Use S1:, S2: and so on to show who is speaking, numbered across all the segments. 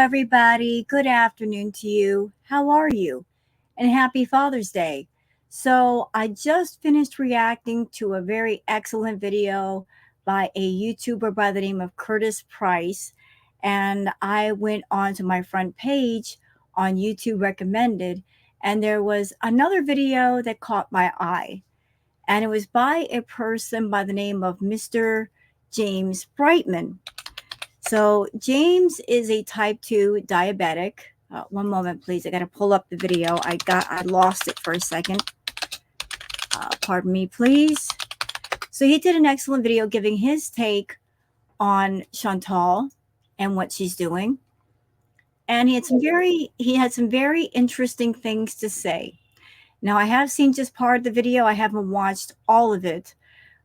S1: everybody. Good afternoon to you. How are you? And happy Father's Day. So, I just finished reacting to a very excellent video by a YouTuber by the name of Curtis Price. And I went on to my front page on YouTube recommended, and there was another video that caught my eye. And it was by a person by the name of Mr. James Brightman. So James is a type 2 diabetic. One moment, please. I got to pull up the video. I lost it for a second. Pardon me, please. So he did an excellent video giving his take on Chantal and what she's doing. And he had some very interesting things to say. Now, I have seen just part of the video. I haven't watched all of it,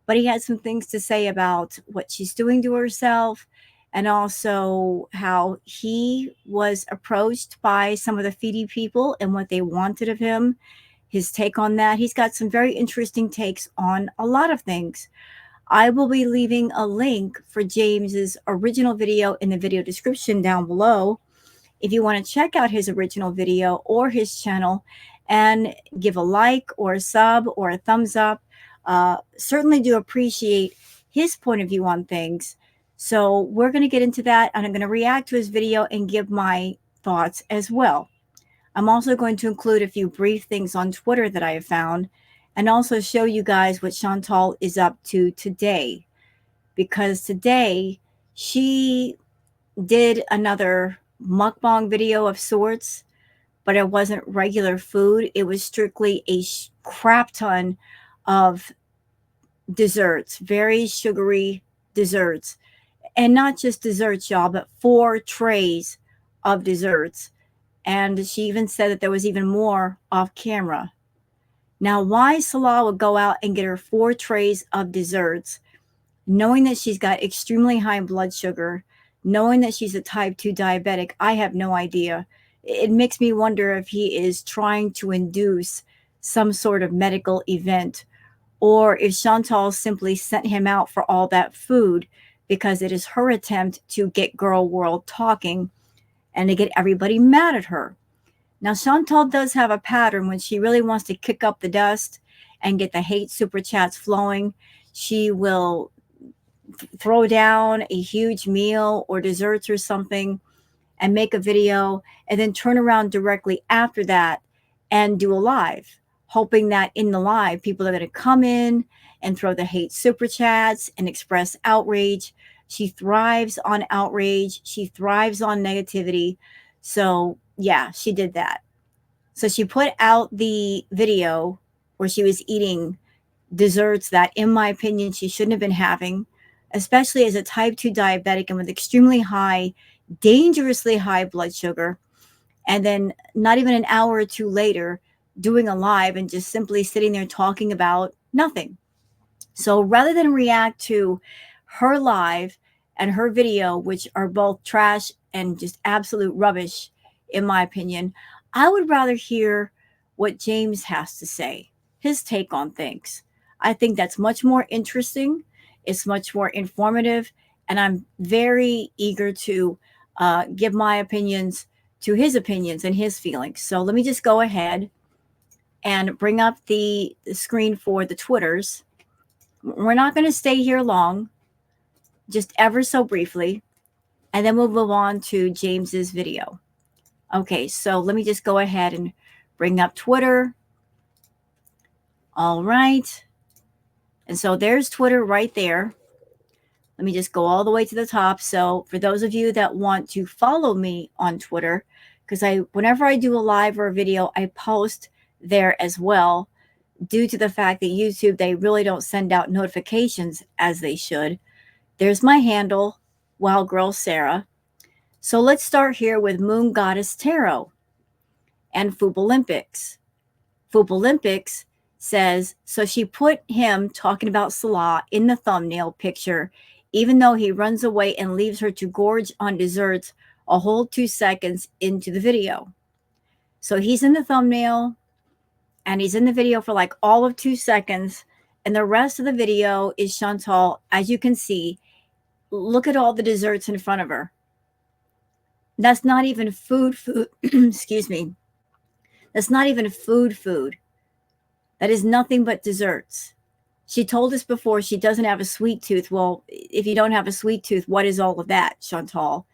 S1: but he had some things to say about what she's doing to herself, and also how he was approached by some of the feedy people and what they wanted of him, his take on that. He's got some very interesting takes on a lot of things. I will be leaving a link for James's original video in the video description down below if you want to check out his original video or his channel and give a like or a sub or a thumbs up. Certainly do appreciate his point of view on things. So we're going to get into that, and I'm going to react to his video and give my thoughts as well. I'm also going to include a few brief things on Twitter that I have found, and also show you guys what Chantal is up to today. Because today she did another mukbang video of sorts, but it wasn't regular food. It was strictly a crap ton of desserts, very sugary desserts. And not just desserts, y'all, but 4 trays of desserts. And she even said that there was even more off camera. Now, why Salah would go out and get her 4 trays of desserts, knowing that she's got extremely high blood sugar, knowing that she's a type 2 diabetic, I have no idea. It makes me wonder if he is trying to induce some sort of medical event, or if Chantal simply sent him out for all that food because it is her attempt to get girl world talking and to get everybody mad at her. Now, Chantal does have a pattern when she really wants to kick up the dust and get the hate super chats flowing. She will throw down a huge meal or desserts or something and make a video, and then turn around directly after that and do a live, hoping that in the live, people are going to come in and throw the hate super chats and express outrage. She thrives on outrage. She thrives on negativity. So yeah, she did that. So she put out the video where she was eating desserts that, in my opinion, she shouldn't have been having, especially as a type 2 diabetic and with extremely high, dangerously high blood sugar. And then not even an hour or two later, doing a live and just simply sitting there talking about nothing. So rather than react to her live and her video, which are both trash and just absolute rubbish, in my opinion, I would rather hear what James has to say, his take on things. I think that's much more interesting. It's much more informative, and I'm very eager to give my opinions to his opinions and his feelings. So let me just go ahead and bring up the screen for the Twitters. We're not going to stay here long, just ever so briefly, and then we'll move on to James's video. Okay, so let me just go ahead and bring up Twitter. All right. And so there's Twitter right there. Let me just go all the way to the top. So for those of you that want to follow me on Twitter, because whenever I do a live or a video, I post there as well, due to the fact that YouTube, they really don't send out notifications as they should. There's my handle, Wild Girl Sarah. So let's start here with Moon Goddess Tarot and Foop Olympics. Foop Olympics says, so she put him talking about Salah in the thumbnail picture, even though he runs away and leaves her to gorge on desserts a whole 2 seconds into the video. So he's in the thumbnail and he's in the video for like all of 2 seconds. And the rest of the video is Chantal. As you can see, look at all the desserts in front of her. That's not even food. Excuse me. That's not even food. That is nothing but desserts. She told us before she doesn't have a sweet tooth. Well, if you don't have a sweet tooth, what is all of that, Chantal?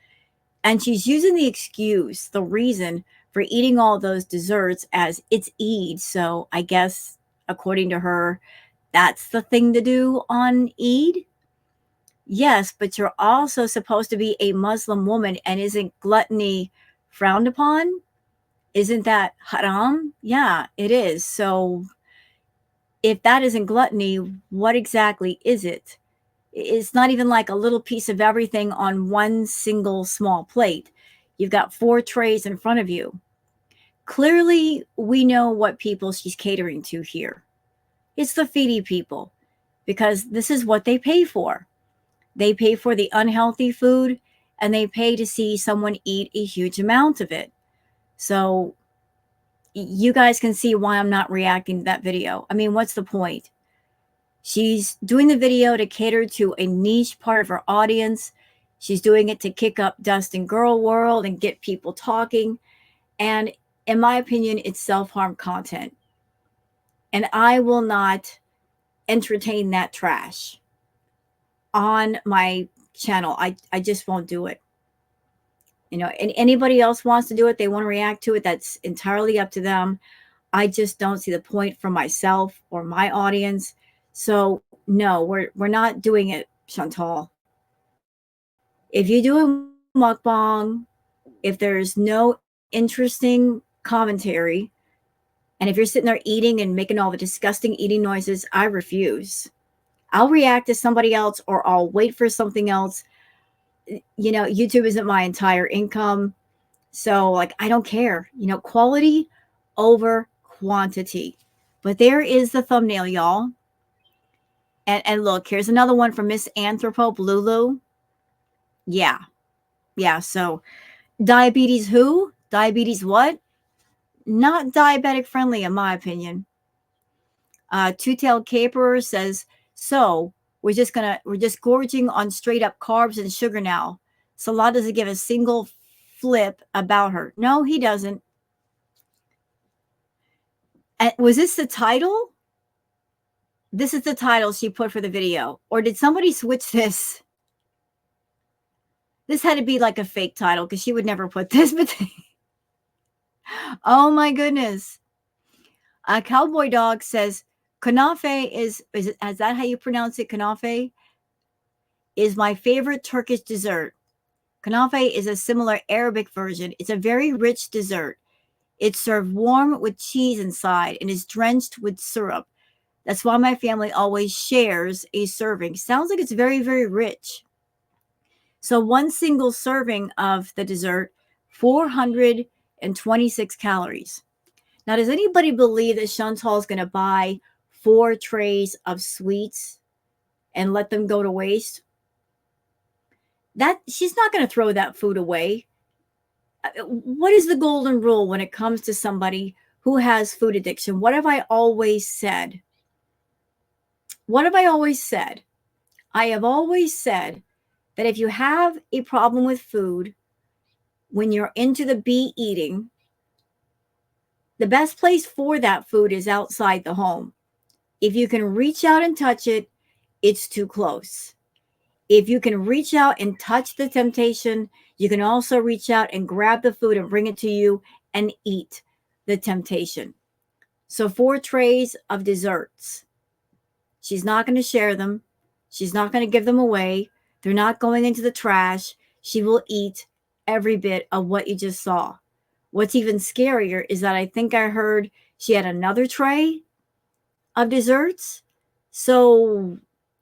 S1: And she's using the excuse, the reason for eating all those desserts as it's Eid. So I guess, according to her, that's the thing to do on Eid. Yes, but you're also supposed to be a Muslim woman, and isn't gluttony frowned upon? Isn't that haram? Yeah, it is. So if that isn't gluttony, what exactly is it? It's not even like a little piece of everything on one single small plate. You've got 4 trays in front of you. Clearly, we know what people she's catering to here. It's the feedy people, because this is what they pay for. They pay for the unhealthy food, and they pay to see someone eat a huge amount of it. So you guys can see why I'm not reacting to that video. I mean, what's the point? She's doing the video to cater to a niche part of her audience. She's doing it to kick up dust in girl world and get people talking. And in my opinion, it's self-harm content. And I will not entertain that trash on my channel. I just won't do it. You know, and anybody else wants to do it, they want to react to it, that's entirely up to them. I just don't see the point for myself or my audience. So no, we're not doing it, Chantal. If you do a mukbang, if there's no interesting commentary, and if you're sitting there eating and making all the disgusting eating noises, I refuse. I'll react to somebody else, or I'll wait for something else. You know, YouTube isn't my entire income. So, like, I don't care. You know, quality over quantity. But there is the thumbnail, y'all. And look, here's another one from Miss Anthropo Lulu. Yeah. Yeah. So, diabetes who? Diabetes what? Not diabetic friendly, in my opinion. Two-tailed caperer says, so we're just gorging on straight up carbs and sugar now. Salah doesn't give a single flip about her. No, he doesn't. And was this the title? This is the title she put for the video. Or did somebody switch this? This had to be like a fake title, because she would never put this. But oh my goodness. Cowboy Dog says, Kanafe is that how you pronounce it? Kanafe is my favorite Turkish dessert. Kanafe is a similar Arabic version. It's a very rich dessert. It's served warm with cheese inside and is drenched with syrup. That's why my family always shares a serving. Sounds like it's very, very rich. So one single serving of the dessert, 426 calories. Now, does anybody believe that Chantal is going to buy 4 trays of sweets and let them go to waste? That she's not going to throw that food away. What is the golden rule when it comes to somebody who has food addiction? What have I always said? What have I always said? I have always said that if you have a problem with food, when you're into the bee eating, the best place for that food is outside the home. If you can reach out and touch it, it's too close. If you can reach out and touch the temptation, you can also reach out and grab the food and bring it to you and eat the temptation. So 4 trays of desserts. She's not going to share them. She's not going to give them away. They're not going into the trash. She will eat every bit of what you just saw. What's even scarier is that I think I heard she had another tray of desserts. So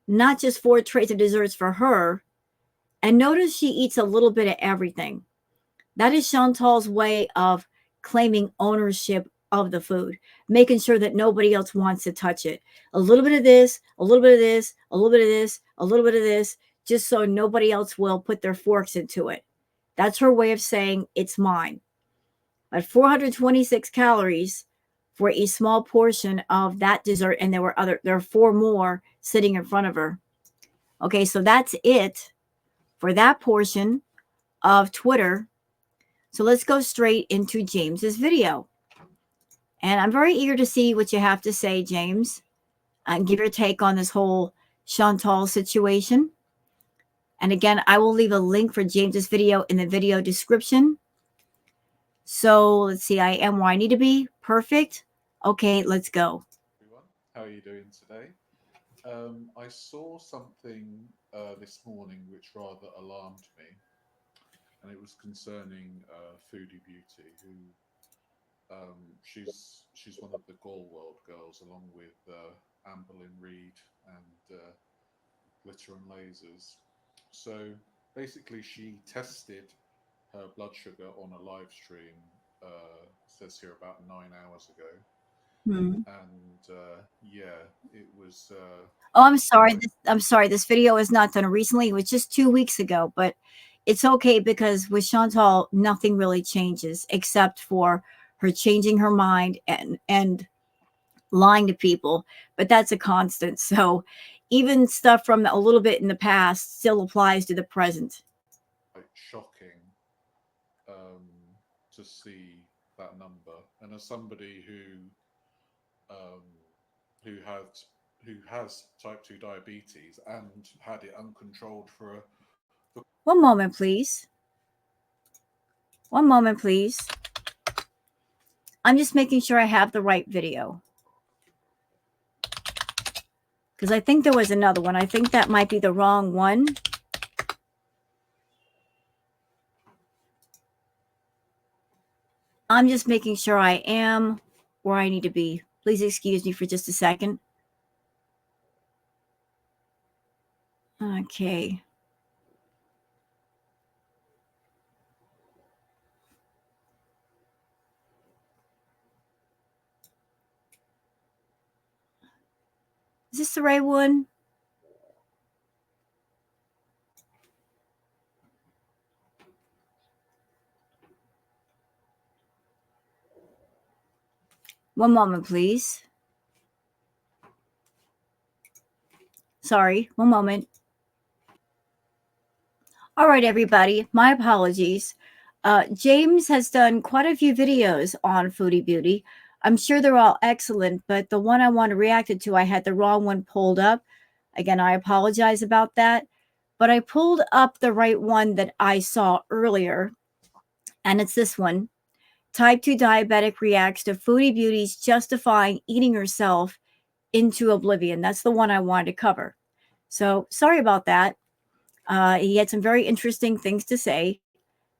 S1: not just 4 trays of desserts for her. And notice she eats a little bit of everything. That is Chantal's way of claiming ownership of the food, making sure that nobody else wants to touch it. A little bit of this, a little bit of this, a little bit of this, a little bit of this, just so nobody else will put their forks into it. That's her way of saying it's mine. At 426 calories for a small portion of that dessert, and there are 4 more sitting in front of her. Okay, so that's it for that portion of Twitter So let's go straight into James's video. And I'm very eager to see what you have to say, James, and give your take on this whole Chantal situation. And again, I will leave a link for James's video in the video description. So let's see, I am where I need to be. Perfect. Okay, let's go.
S2: Everyone, how are you doing today? I saw something this morning which rather alarmed me, and it was concerning Foodie Beauty, who she's one of the Gall World girls, along with Amberlyn Reed and Glitter and Lasers. So basically, she tested her blood sugar on a live stream. Says here about 9 hours ago, and yeah, it was.
S1: Oh, I'm sorry. I'm sorry. This video was not done recently. It was just 2 weeks ago, but it's okay because with Chantal, nothing really changes except for her changing her mind and lying to people. But that's a constant. So even stuff from a little bit in the past still applies to the present.
S2: Quite shocking to see that number, and as somebody who had who has type 2 diabetes and had it uncontrolled for.
S1: One moment, please. One moment, please. I'm just making sure I have the right video. Because I think there was another one. I think that might be the wrong one. I'm just making sure I am where I need to be. Please excuse me for just a second. Okay. Is this the right one? One moment, please. Sorry, one moment. All right, everybody, my apologies. James has done quite a few videos on Foodie Beauty. I'm sure they're all excellent, but the one I want to react to, I had the wrong one pulled up. Again, I apologize about that. But I pulled up the right one that I saw earlier, and it's this one. Type 2 diabetic reacts to Foodie Beauty's justifying eating herself into oblivion. That's the one I wanted to cover. So sorry about that. He had some very interesting things to say.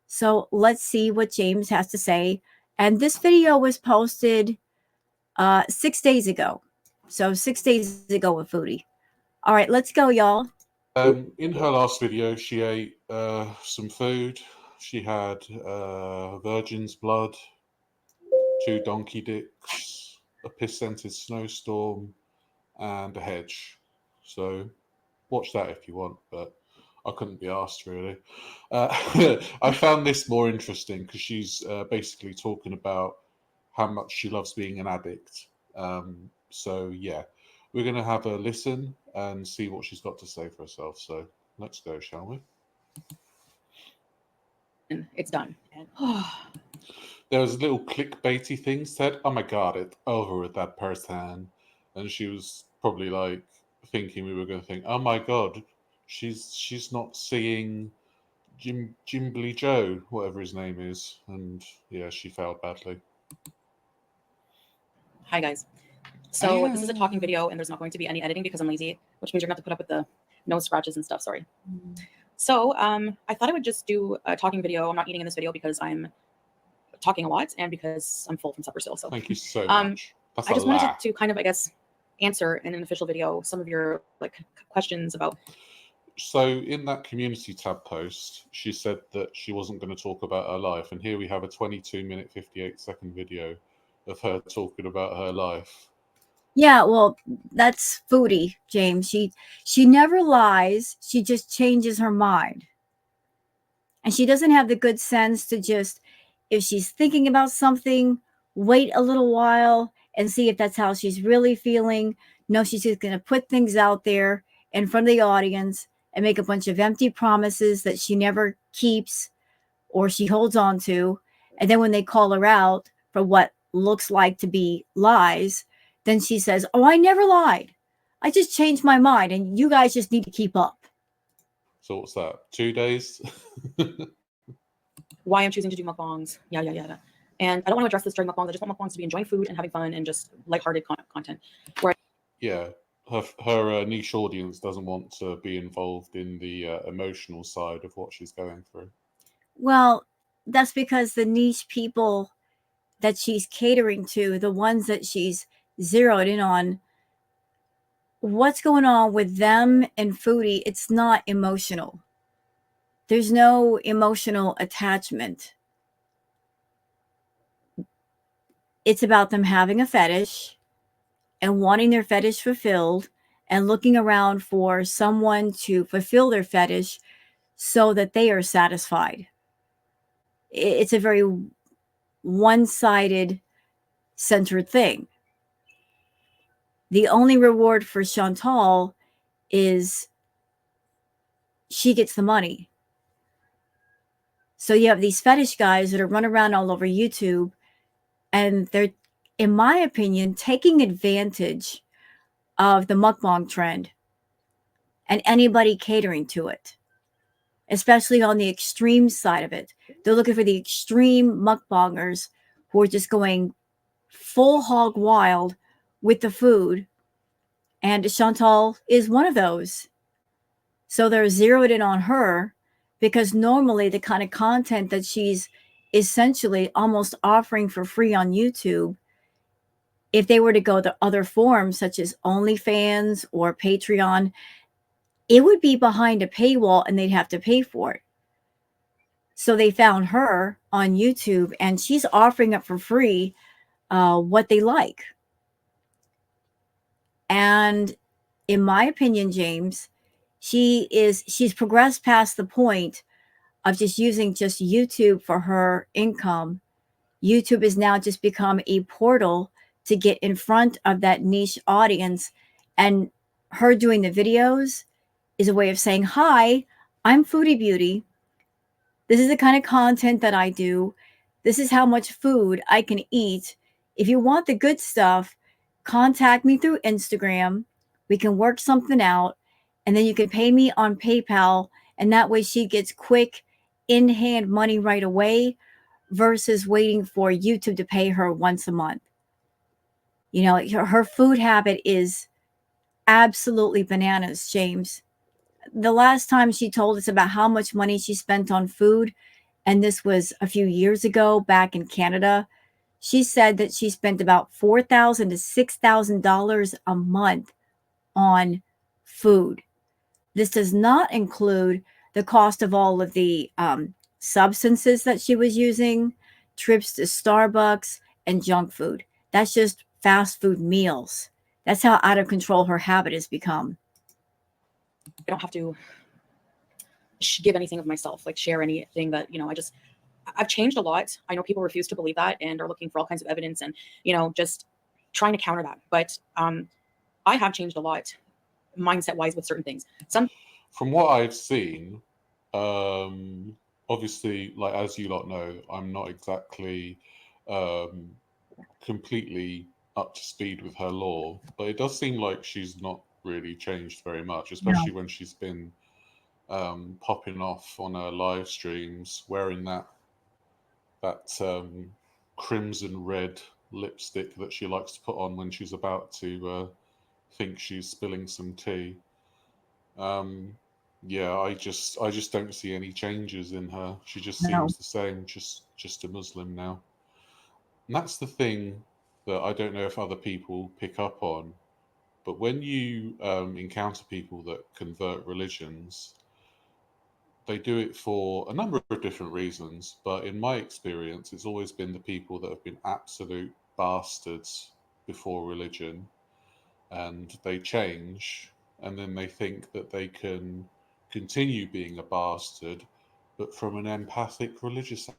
S1: So let's see what James has to say. And this video was posted 6 days ago. So 6 days ago with Foodie. All right, let's go, y'all.
S2: In her last video, she ate some food. She had virgin's blood, 2 donkey dicks, a piss-scented snowstorm, and a hedge. So watch that if you want, but I couldn't be asked, really. I found this more interesting because she's basically talking about how much she loves being an addict. So, yeah, we're going to have a listen and see what she's got to say for herself. So let's go, shall we?
S3: It's done.
S2: There was a little clickbaity thing said, "Oh my God, it's over with that person." And she was probably like thinking we were going to think, "Oh my God, she's not seeing Jimbly Joe, whatever his name is." And yeah, she failed badly.
S3: Hi guys. So this is a talking video and there's not going to be any editing because I'm lazy, which means you're gonna have to put up with the nose scratches and stuff. Sorry. So I thought I would just do a talking video. I'm not eating in this video because I'm talking a lot and because I'm full from supper still. So
S2: thank you so much.
S3: I just wanted to kind of, I guess, answer in an official video some of your questions about.
S2: So in that community tab post, she said that she wasn't going to talk about her life, and here we have a 22-minute 58-second video of her talking about her life.
S1: Yeah, well, that's Foodie, James. She never lies. She just changes her mind. And she doesn't have the good sense to just, if she's thinking about something, wait a little while and see if that's how she's really feeling. No, she's just going to put things out there in front of the audience and make a bunch of empty promises that she never keeps. or she holds on to. And then when they call her out for what looks like to be lies, then she says, "Oh, I never lied. I just changed my mind, and you guys just need to keep up."
S2: So what's that? 2 days?
S3: Why I'm choosing to do mukbangs. Yeah. And I don't want to address this during mukbangs. I just want mukbangs to be enjoying food and having fun and just lighthearted content.
S2: Yeah, her niche audience doesn't want to be involved in the emotional side of what she's going through.
S1: Well, that's because the niche people that she's catering to, the ones that she's zeroed in on, what's going on with them and Foodie, it's not emotional. There's no emotional attachment. It's about them having a fetish and wanting their fetish fulfilled and looking around for someone to fulfill their fetish so that they are satisfied. It's a very one-sided centered thing. The only reward for Chantal is she gets the money. So you have these fetish guys that are running around all over YouTube, and they're, in my opinion, taking advantage of the mukbang trend and anybody catering to it, especially on the extreme side of it. They're looking for the extreme mukbangers who are just going full hog wild with the food. And Chantal is one of those. So they're zeroed in on her because normally the kind of content that she's essentially almost offering for free on YouTube, if they were to go to other forums such as OnlyFans or Patreon, it would be behind a paywall and they'd have to pay for it. So they found her on YouTube and she's offering up for free what they like. And in my opinion, James, she's progressed past the point of just using just YouTube for her income. YouTube has now just become a portal to get in front of that niche audience. And her doing the videos is a way of saying, "Hi, I'm Foodie Beauty. This is the kind of content that I do. This is how much food I can eat. If you want the good stuff, contact me through Instagram. We can work something out. And then you can pay me on PayPal. And that way she gets quick in-hand money right away versus waiting for YouTube to pay her once a month." You know, her food habit is absolutely bananas, James. The last time she told us about how much money she spent on food, and this was a few years ago back in Canada, she said that she spent about $4,000 to $6,000 a month on food. This does not include the cost of all of the substances that she was using, trips to Starbucks, and junk food. That's just fast food meals. That's how out of control her habit has become.
S3: I don't have to give anything of myself, like share anything that, I've changed a lot. I know people refuse to believe that and are looking for all kinds of evidence and, just trying to counter that. But I have changed a lot mindset wise with certain things.
S2: From what I've seen, obviously, like as you lot know, I'm not exactly completely up to speed with her law, but it does seem like she's not really changed very much, especially when she's been popping off on her live streams wearing that crimson red lipstick that she likes to put on when she's about to think she's spilling some tea. Yeah, I just don't see any changes in her. She just seems the same, just a Muslim now. And that's the thing that I don't know if other people pick up on. But when you encounter people that convert religions, they do it for a number of different reasons. But in my experience, it's always been the people that have been absolute bastards before religion, and they change, and then they think that they can continue being a bastard, but from an empathic religious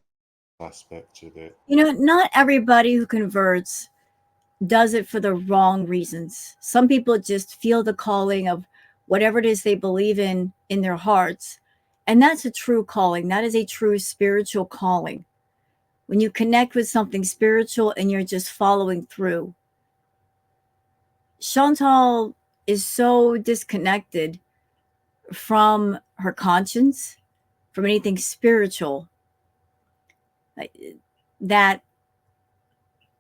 S2: aspect of it.
S1: You know, not everybody who converts does it for the wrong reasons. Some people just feel the calling of whatever it is they believe in their hearts, And that's a true calling. That is a true spiritual calling. When you connect with something spiritual and you're just following through. Chantal is so disconnected from her conscience, from anything spiritual, that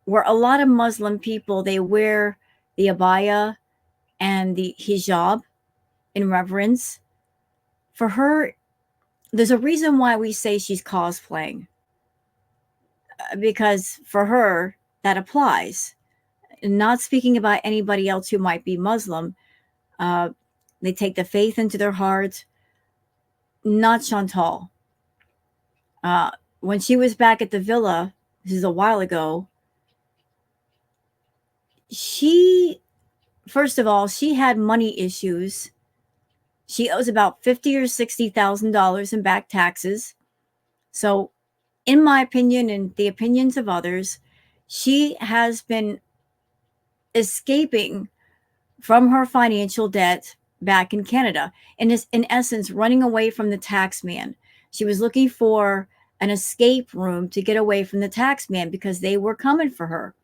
S1: where a lot of Muslim people, they wear the abaya and the hijab in reverence. For her, there's a reason why we say she's cosplaying, because for her, that applies. Not speaking about anybody else who might be Muslim. They take the faith into their heart. Not Chantal. When she was back at the villa, this is a while ago, she, first of all, she had money issues. She owes about $50,000 or $60,000 in back taxes. So, in my opinion and the opinions of others, she has been escaping from her financial debt back in Canada, and is in essence running away from the tax man. She was looking for an escape room to get away from the tax man because they were coming for her.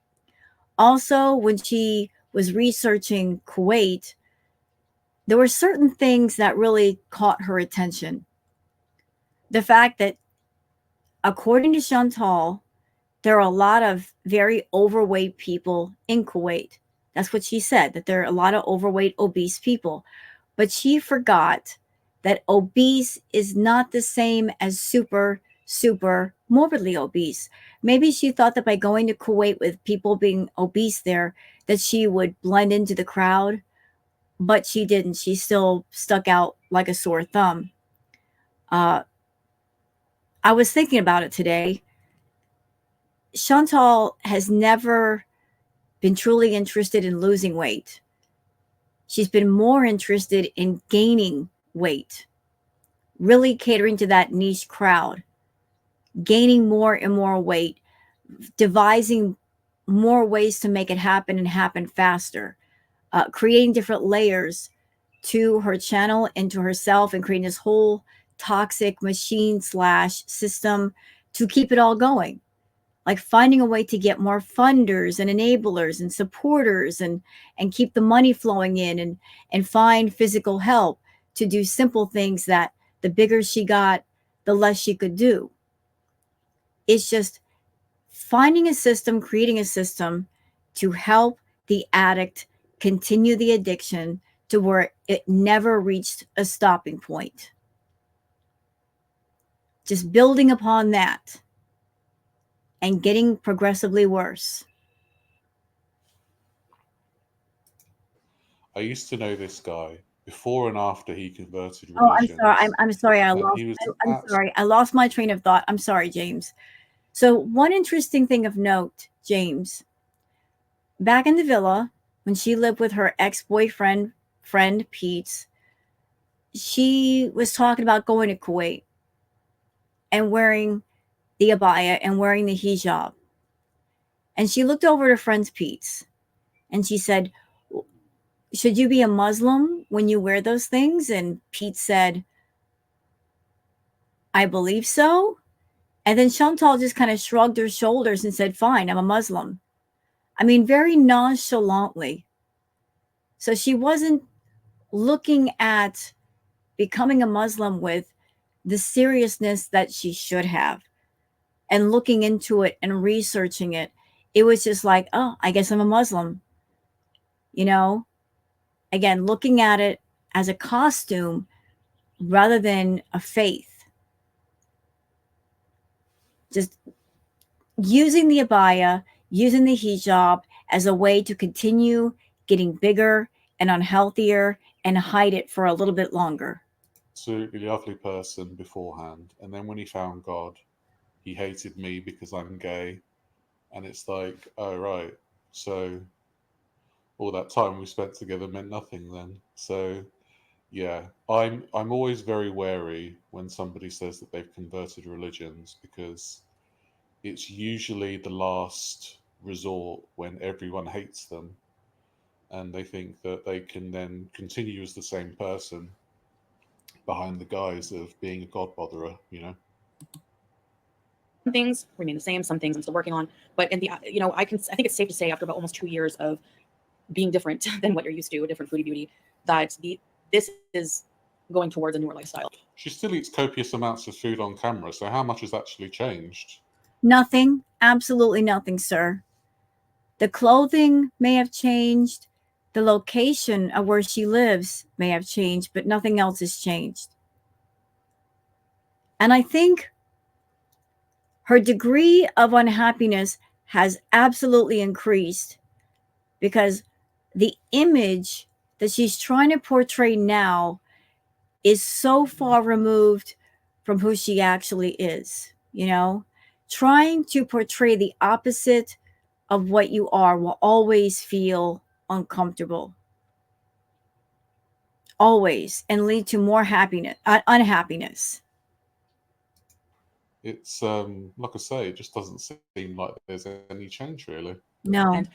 S1: Also, when she was researching Kuwait, there were certain things that really caught her attention. The fact that, according to Chantal, there are a lot of very overweight people in Kuwait. That's what she said, that there are a lot of overweight, obese people. But she forgot that obese is not the same as super, super morbidly obese. Maybe she thought that by going to Kuwait with people being obese there, that she would blend into the crowd, but she didn't. She still stuck out like a sore thumb. I was thinking about it today. Chantal has never been truly interested in losing weight. She's been more interested in gaining weight, really catering to that niche crowd, gaining more and more weight, devising more ways to make it happen and happen faster, creating different layers to her channel and to herself, and creating this whole toxic machine slash system to keep it all going. Like finding a way to get more funders and enablers and supporters, and keep the money flowing in, and find physical help to do simple things that the bigger she got, the less she could do. It's just finding a system, creating a system to help the addict continue the addiction to where it never reached a stopping point. Just building upon that and getting progressively worse.
S2: I used to know this guy before and after he converted
S1: Oh, I'm
S2: religions.
S1: sorry. I'm sorry.
S2: And he was
S1: I'm sorry. I lost my train of thought. I'm sorry, James. So one interesting thing of note, James, back in the villa when she lived with her ex-boyfriend friend Pete, she was talking about going to Kuwait and wearing the abaya and wearing the hijab. And she looked over at her friend's Pete and she said, "Should you be a Muslim when you wear those things?" And Pete said, "I believe so." And then Chantal just kind of shrugged her shoulders and said, "Fine, I'm a Muslim." I mean, very nonchalantly. So she wasn't looking at becoming a Muslim with the seriousness that she should have, and looking into it and researching it. It was just like, oh, I guess I'm a Muslim. You know, again, looking at it as a costume rather than a faith. Just using the abaya, using the hijab as a way to continue getting bigger and unhealthier and hide it for a little bit longer.
S2: absolutely lovely person beforehand. And then when he found God, he hated me because I'm gay. And it's like, oh, right. So all that time we spent together meant nothing then. So yeah, I'm always very wary when somebody says that they've converted religions, because it's usually the last resort when everyone hates them and they think that they can then continue as the same person behind the guise of being a god botherer, you know.
S3: Some things remain the same. Some things I'm still working on. But in the, I think it's safe to say after about almost 2 years of being different than what you're used to, a different foodie beauty, that this is going towards a newer lifestyle.
S2: She still eats copious amounts of food on camera, so how much has actually changed?
S1: Nothing, absolutely nothing, sir. The clothing may have changed. The location of where she lives may have changed, but nothing else has changed. And I think her degree of unhappiness has absolutely increased because the image that she's trying to portray now is so far removed from who she actually is. Trying to portray the opposite of what you are will always feel uncomfortable. Always, and lead to more unhappiness.
S2: It's like I say, it just doesn't seem like there's any change really.
S1: No.
S3: And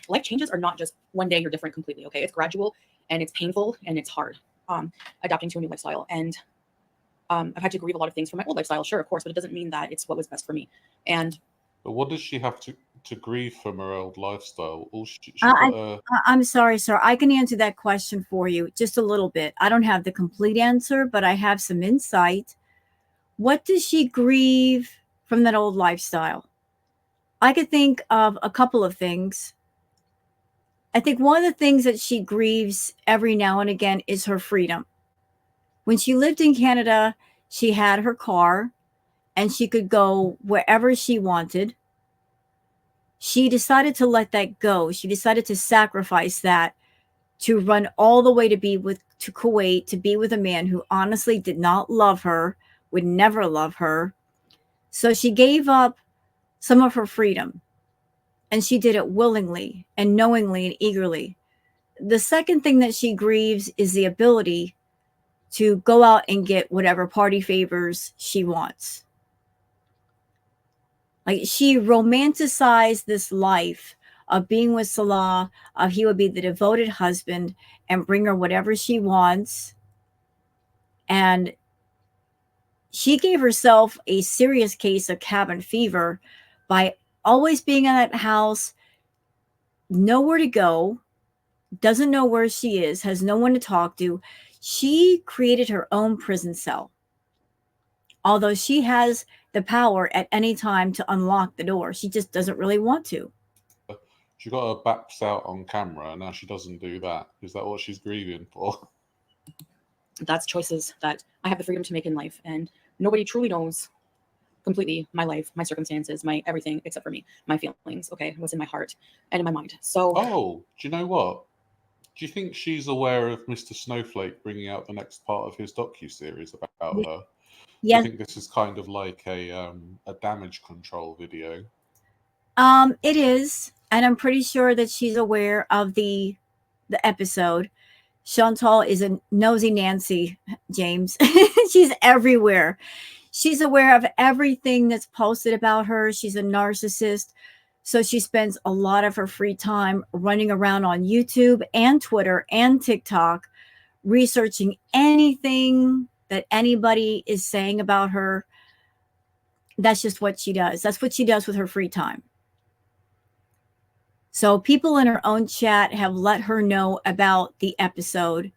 S3: life changes are not just one day you're different completely. Okay, it's gradual and it's painful and it's hard. Adapting to a new lifestyle, and I've had to grieve a lot of things from my old lifestyle, sure, of course, but it doesn't mean that it's what was best for me.
S2: But what does she have to grieve from her old lifestyle?
S1: I'm sorry, sir. I can answer that question for you just a little bit. I don't have the complete answer, but I have some insight. What does she grieve from that old lifestyle? I could think of a couple of things. I think one of the things that she grieves every now and again is her freedom. When she lived in Canada, she had her car and she could go wherever she wanted. She decided to let that go. She decided to sacrifice that to run all the way to Kuwait, to be with a man who honestly did not love her, would never love her. So she gave up some of her freedom, and she did it willingly and knowingly and eagerly. The second thing that she grieves is the ability to go out and get whatever party favors she wants. Like, she romanticized this life of being with Salah, of he would be the devoted husband and bring her whatever she wants. And she gave herself a serious case of cabin fever by always being in that house, nowhere to go, doesn't know where she is, has no one to talk to. She created her own prison cell. Although she has the power at any time to unlock the door, she just doesn't really want to.
S2: She got her backs out on camera, and now she doesn't do that. Is that what she's grieving for?
S3: That's choices that I have the freedom to make in life, and nobody truly knows completely my life, my circumstances, my everything except for me, my feelings, okay, what's in my heart and in my mind. So,
S2: do you know what? Do you think she's aware of Mr. Snowflake bringing out the next part of his docuseries about her?
S1: Yes.
S2: Do you think this is kind of like a damage control video?
S1: It is, and I'm pretty sure that she's aware of the episode. Chantal is a nosy Nancy, James. She's everywhere. She's aware of everything that's posted about her. She's a narcissist. So she spends a lot of her free time running around on YouTube and Twitter and TikTok, researching anything that anybody is saying about her. That's just what she does. That's what she does with her free time. So people in her own chat have let her know about the episode.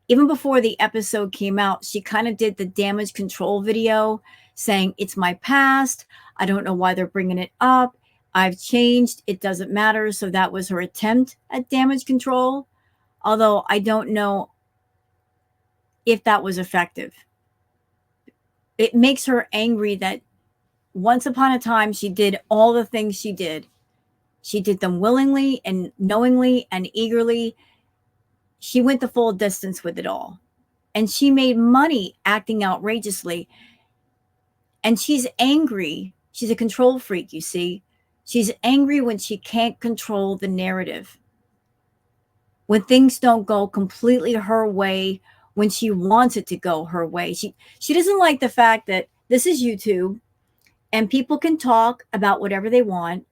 S1: Even before the episode came out, she kind of did the damage control video saying, it's my past. I don't know why they're bringing it up. I've changed. It doesn't matter. So that was her attempt at damage control. Although I don't know if that was effective. It makes her angry that once upon a time, she did all the things she did. She did them willingly and knowingly and eagerly. She went the full distance with it all. And she made money acting outrageously. And she's angry. She's a control freak, you see. She's angry when she can't control the narrative. When things don't go completely her way, when she wants it to go her way. She doesn't like the fact that this is YouTube and people can talk about whatever they want.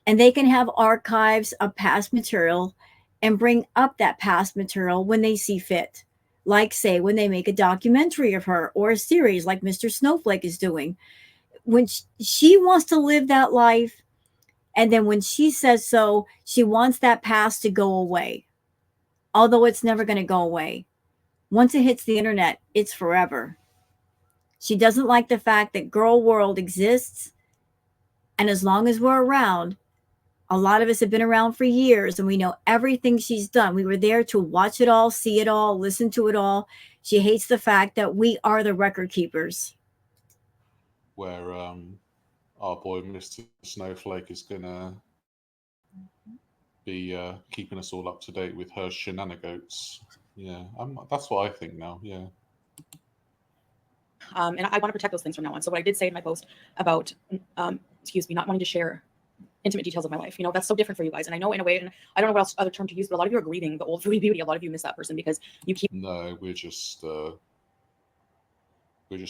S1: And they can have archives of past material and bring up that past material when they see fit. Like, say, when they make a documentary of her or a series like Mr. Snowflake is doing. When she wants to live that life, and then when she says so, she wants that past to go away. Although it's never going to go away. Once it hits the internet, it's forever. She doesn't like the fact that Girl World exists. And as long as we're around, a lot of us have been around for years and we know everything she's done. We were there to watch it all, see it all, listen to it all. She hates the fact that we are the record keepers.
S2: Where our boy Mr. Snowflake is going to be keeping us all up to date with her shenanigans. Yeah, that's what I think now. Yeah.
S3: And I want to protect those things from now on. So what I did say in my post about, excuse me, not wanting to share intimate details of my life, you know, that's so different for you guys. And I know in a way, and I don't know what else other term to use, but a lot of you are grieving the old Fraudy beauty. A lot of you miss that person because you keep.
S2: No, we're just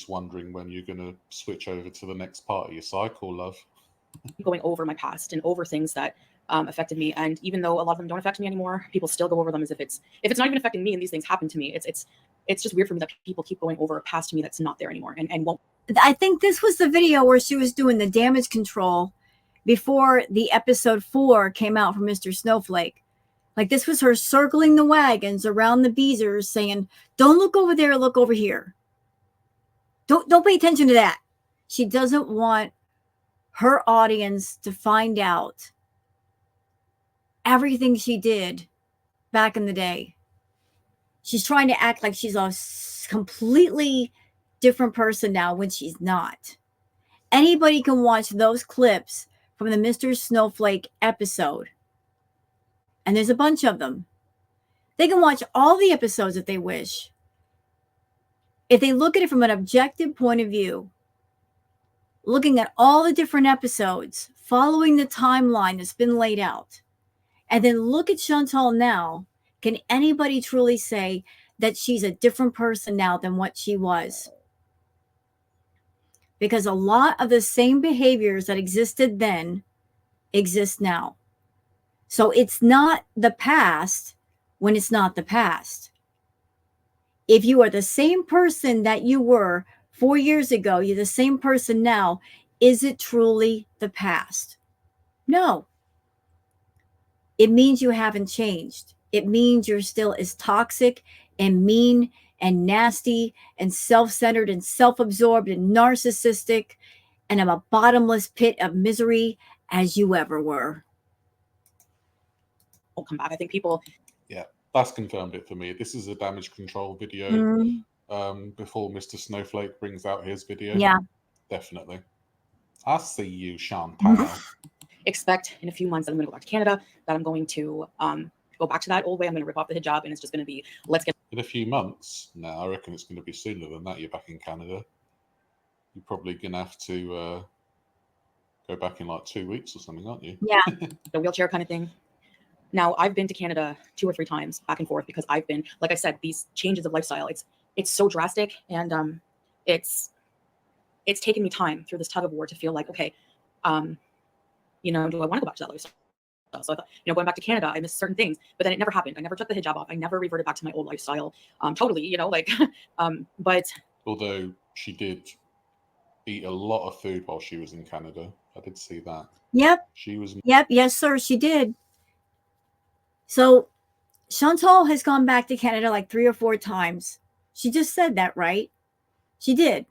S2: wondering when you're going to switch over to the next part of your cycle, love.
S3: Going over my past and over things that affected me, and even though a lot of them don't affect me anymore, people still go over them as if it's not even affecting me, and these things happen to me. It's just weird for me that people keep going over a past to me that's not there anymore and won't.
S1: I think this was the video where she was doing the damage control before the episode 4 came out from Mr. Snowflake. Like, this was her circling the wagons around the Beezers saying, don't look over there, look over here. Don't pay attention to that. She doesn't want her audience to find out everything she did back in the day. She's trying to act like she's a completely different person now when she's not. Anybody can watch those clips from the Mr. Snowflake episode. And there's a bunch of them. They can watch all the episodes if they wish. If they look at it from an objective point of view, looking at all the different episodes, following the timeline that's been laid out, and then look at Chantal now, can anybody truly say that she's a different person now than what she was? Because a lot of the same behaviors that existed then exist now. So it's not the past when it's not the past. If you are the same person that you were 4 years ago, you're the same person now, is it truly the past? No. It means you haven't changed. It means you're still as toxic and mean and nasty and self-centered and self-absorbed and narcissistic and in a bottomless pit of misery as you ever were.
S3: Won't come back. I think people.
S2: Yeah, that's confirmed it for me. This is a damage control video. Before Mr. Snowflake brings out his video.
S1: Yeah.
S2: Definitely. I see you, Chantal.
S3: Expect in a few months that I'm going to go back to Canada, that I'm going to go back to that old way. I'm going to rip off the hijab, and it's just going to be, let's get.
S2: In a few months? No, I reckon it's going to be sooner than that. You're back in Canada. You're probably going to have to go back in like 2 weeks or something, aren't you?
S1: Yeah.
S3: The wheelchair kind of thing. Now, I've been to Canada 2 or 3 times back and forth because I've been, like I said, these changes of lifestyle, it's so drastic, and it's taken me time through this tug of war to feel like, okay, you know, do I want to go back to that lifestyle? So I thought, you know, going back to Canada, I missed certain things, but then it never happened. I never took the hijab off. I never reverted back to my old lifestyle. Totally, you know, like, but.
S2: Although she did eat a lot of food while she was in Canada. I did see that.
S1: Yep.
S2: She was.
S1: Yep. Yes, sir. She did. So Chantal has gone back to Canada like 3 or 4 times. She just said that, right? She did.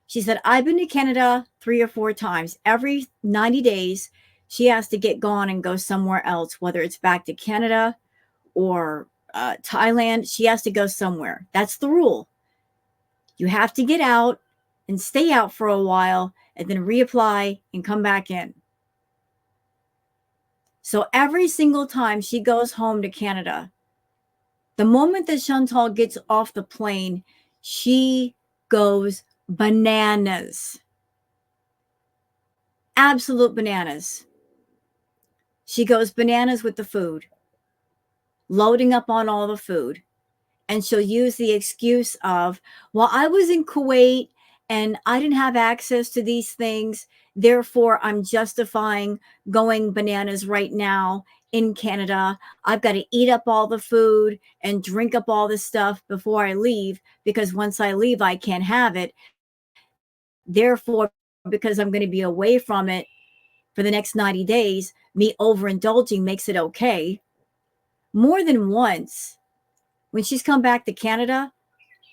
S1: She said, I've been to Canada 3 or 4 times. Every 90 days, she has to get gone and go somewhere else, whether it's back to Canada or Thailand. She has to go somewhere. That's the rule. You have to get out and stay out for a while and then reapply and come back in. So every single time she goes home to Canada, the moment that Chantal gets off the plane, she goes bananas. Absolute bananas. She goes bananas with the food, loading up on all the food. And she'll use the excuse of, well, I was in Kuwait and I didn't have access to these things. Therefore, I'm justifying going bananas right now in Canada. I've got to eat up all the food and drink up all the stuff before I leave, because once I leave, I can't have it. Therefore, because I'm going to be away from it for the next 90 days, me overindulging makes it okay. More than once, when she's come back to Canada,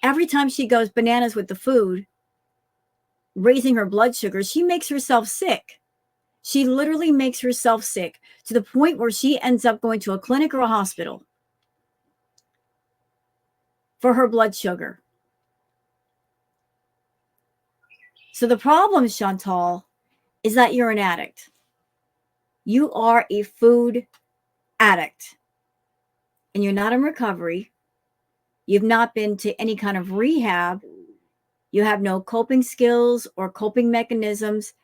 S1: every time she goes bananas with the food, raising her blood sugar, she makes herself sick. She literally makes herself sick to the point where she ends up going to a clinic or a hospital for her blood sugar. So the problem, Chantal, is that you're an addict. You are a food addict, and you're not in recovery. You've not been to any kind of rehab. You have no coping skills or coping mechanisms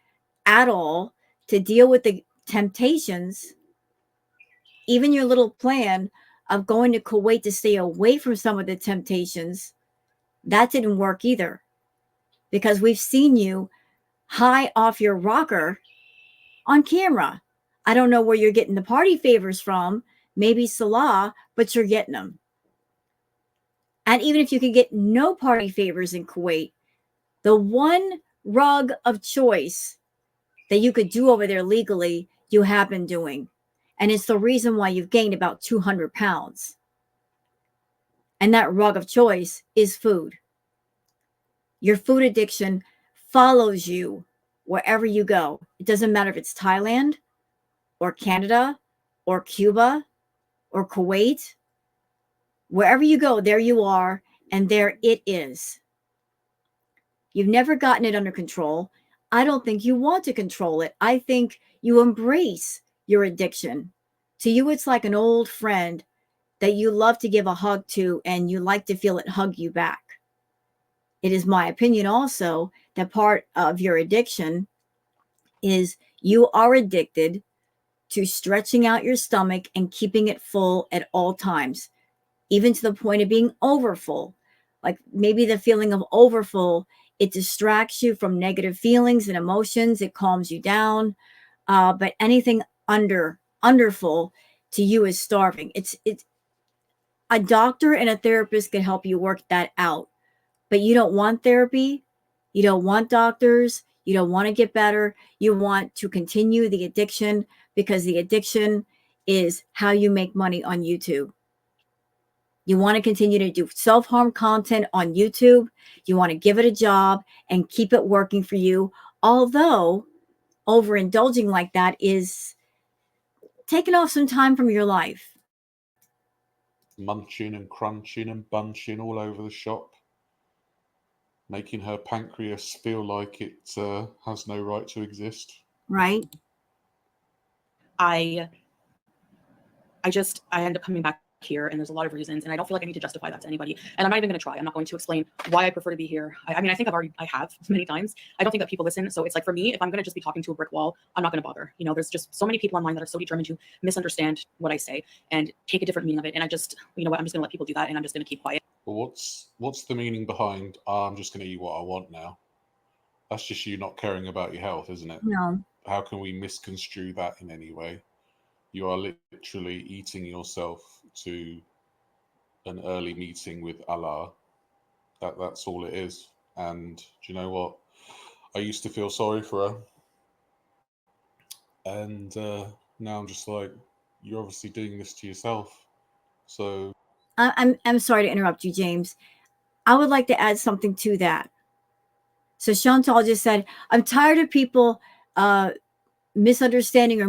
S1: at all to deal with the temptations. Even your little plan of going to Kuwait to stay away from some of the temptations, that didn't work either, because we've seen you high off your rocker on camera. I don't know where you're getting the party favors from, maybe Salah, but you're getting them. And even if you could get no party favors in Kuwait, the one rug of choice that you could do over there legally, you have been doing. And it's the reason why you've gained about 200 pounds. And that rug of choice is food. Your food addiction follows you wherever you go. It doesn't matter if it's Thailand or Canada or Cuba or Kuwait. Wherever you go, there you are, and there it is. You've never gotten it under control. I don't think you want to control it. I think you embrace your addiction. To you, it's like an old friend that you love to give a hug to, and you like to feel it hug you back. It is my opinion also that part of your addiction is you are addicted to stretching out your stomach and keeping it full at all times, even to the point of being overfull. Like maybe the feeling of overfull, it distracts you from negative feelings and emotions. It calms you down. But anything underfull to you is starving. It's a doctor and a therapist can help you work that out. But you don't want therapy. You don't want doctors. You don't want to get better. You want to continue the addiction, because the addiction is how you make money on YouTube. You want to continue to do self-harm content on YouTube. You want to give it a job and keep it working for you. Although overindulging like that is taking off some time from your life.
S2: Munching and crunching and bunching all over the shop, making her pancreas feel like it has no right to exist.
S1: Right?
S3: I end up coming back here, and there's a lot of reasons, and I don't feel like I need to justify that to anybody, and I'm not even going to try. I'm not going to explain why I prefer to be here. I mean, I think I have many times. I don't think that people listen. So it's like, for me, if I'm going to just be talking to a brick wall, I'm not going to bother. You know, there's just so many people online that are so determined to misunderstand what I say and take a different meaning of it. And I just, you know what, I'm just going to let people do that, and I'm just going to keep quiet.
S2: Well, what's the meaning behind, I'm just going to eat what I want now? That's just you not caring about your health, isn't it?
S1: No.
S2: How can we misconstrue that in any way? You are literally eating yourself to an early meeting with Allah. That's all it is. And do you know what? I used to feel sorry for her, and now I'm just like, you're obviously doing this to yourself. So
S1: I'm sorry to interrupt you, James. I would like to add something to that. So Chantal just said, I'm tired of people misunderstanding or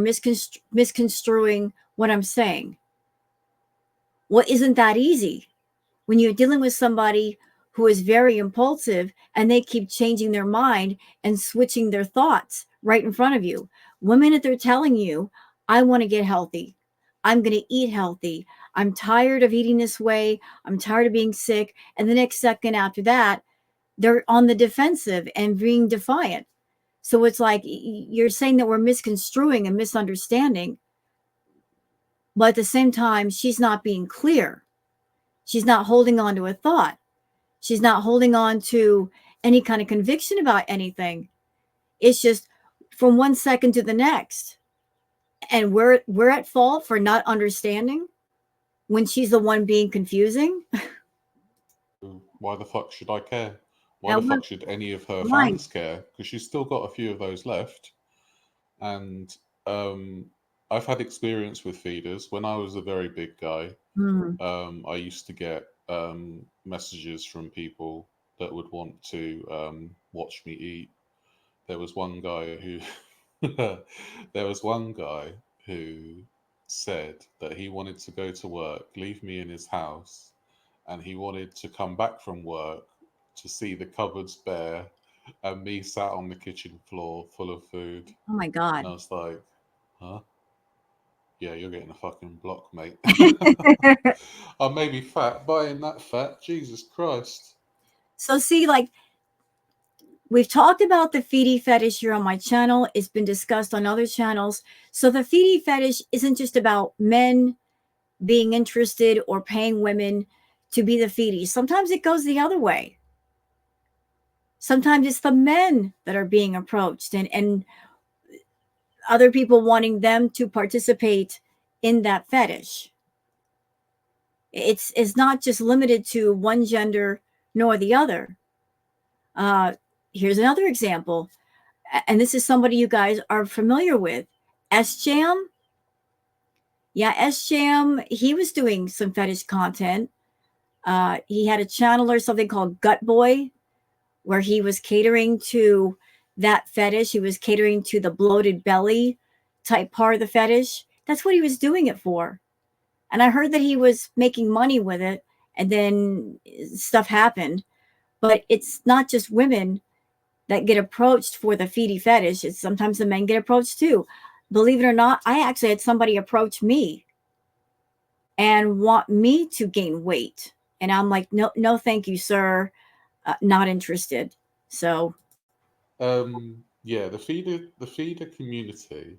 S1: misconstruing what I'm saying. Well, isn't that easy? When you're dealing with somebody who is very impulsive and they keep changing their mind and switching their thoughts right in front of you. One minute they're telling you, I want to get healthy. I'm going to eat healthy. I'm tired of eating this way. I'm tired of being sick. And the next second after that, they're on the defensive and being defiant. So it's like you're saying that we're misconstruing and misunderstanding. But at the same time, she's not being clear. She's not holding on to a thought. She's not holding on to any kind of conviction about anything. It's just from one second to the next. And we're at fault for not understanding when she's the one being confusing.
S2: Why the fuck should I care? Why the
S1: And
S2: fuck should any of her
S1: why?
S2: fans care? Because she's still got a few of those left. And I've had experience with feeders. When I was a very big guy,
S1: Hmm.
S2: I used to get messages from people that would want to watch me eat. There was one guy who there was one guy who said that he wanted to go to work, leave me in his house, and he wanted to come back from work to see the cupboards bare and me sat on the kitchen floor full of food.
S1: Oh my God.
S2: And I was like, huh? Yeah, you're getting a fucking block, mate. I may be fat, but I ain't that fat. Jesus Christ.
S1: So see, like, we've talked about the feety fetish here on my channel. It's been discussed on other channels. So the feety fetish isn't just about men being interested or paying women to be the feety. Sometimes it goes the other way. Sometimes it's the men that are being approached and other people wanting them to participate in that fetish. It's not just limited to one gender nor the other. Here's another example, and this is somebody you guys are familiar with, S-Jam. Yeah, S-Jam, he was doing some fetish content. He had a channel or something called Gut Boy, where he was catering to that fetish. He was catering to the bloated belly type part of the fetish. That's what he was doing it for. And I heard that he was making money with it, and then stuff happened. But it's not just women that get approached for the feety fetish. It's sometimes the men get approached too. Believe it or not, I actually had somebody approach me and want me to gain weight. And I'm like, no, no, thank you, sir. Not interested. So,
S2: Yeah, the feeder community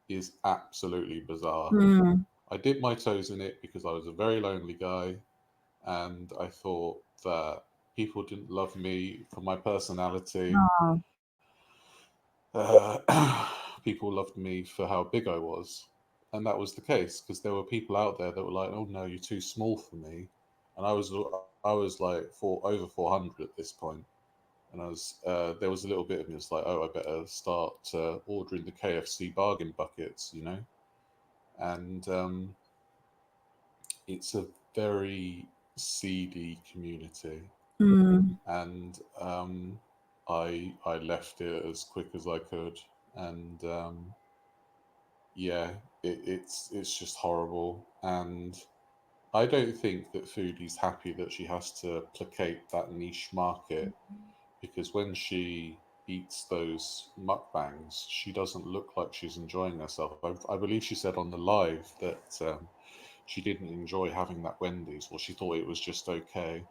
S2: is absolutely bizarre.
S1: mm,
S2: I dipped my toes in it because I was a very lonely guy, and I thought that people didn't love me for my personality.
S1: oh,
S2: People loved me for how big I was, and that was the case because there were people out there that were like, "Oh no, you're too small for me," and I was like over 400 at this point, and there was a little bit of me that's like, "Oh, I better start ordering the KFC bargain buckets," and it's a very seedy community,
S1: mm,
S2: and I left it as quick as I could, and yeah, it's just horrible, and I don't think that Foodie's happy that she has to placate that niche market because when she eats those mukbangs, she doesn't look like she's enjoying herself. I believe she said on the live that she didn't enjoy having that Wendy's, or she thought it was just okay.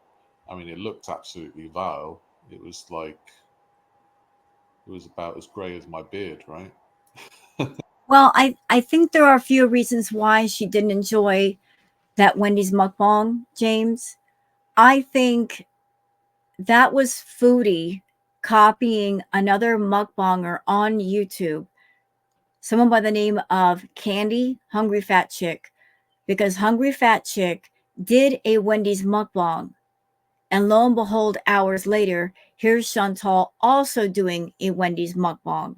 S2: I mean, it looked absolutely vile. It was like it was about as grey as my beard, right?
S1: well, I think there are a few reasons why she didn't enjoy that Wendy's mukbang, James. I think that was Foodie copying another mukbanger on YouTube, someone by the name of Candy Hungry Fat Chick, because Hungry Fat Chick did a Wendy's mukbang. And lo and behold, hours later, here's Chantal also doing a Wendy's mukbang.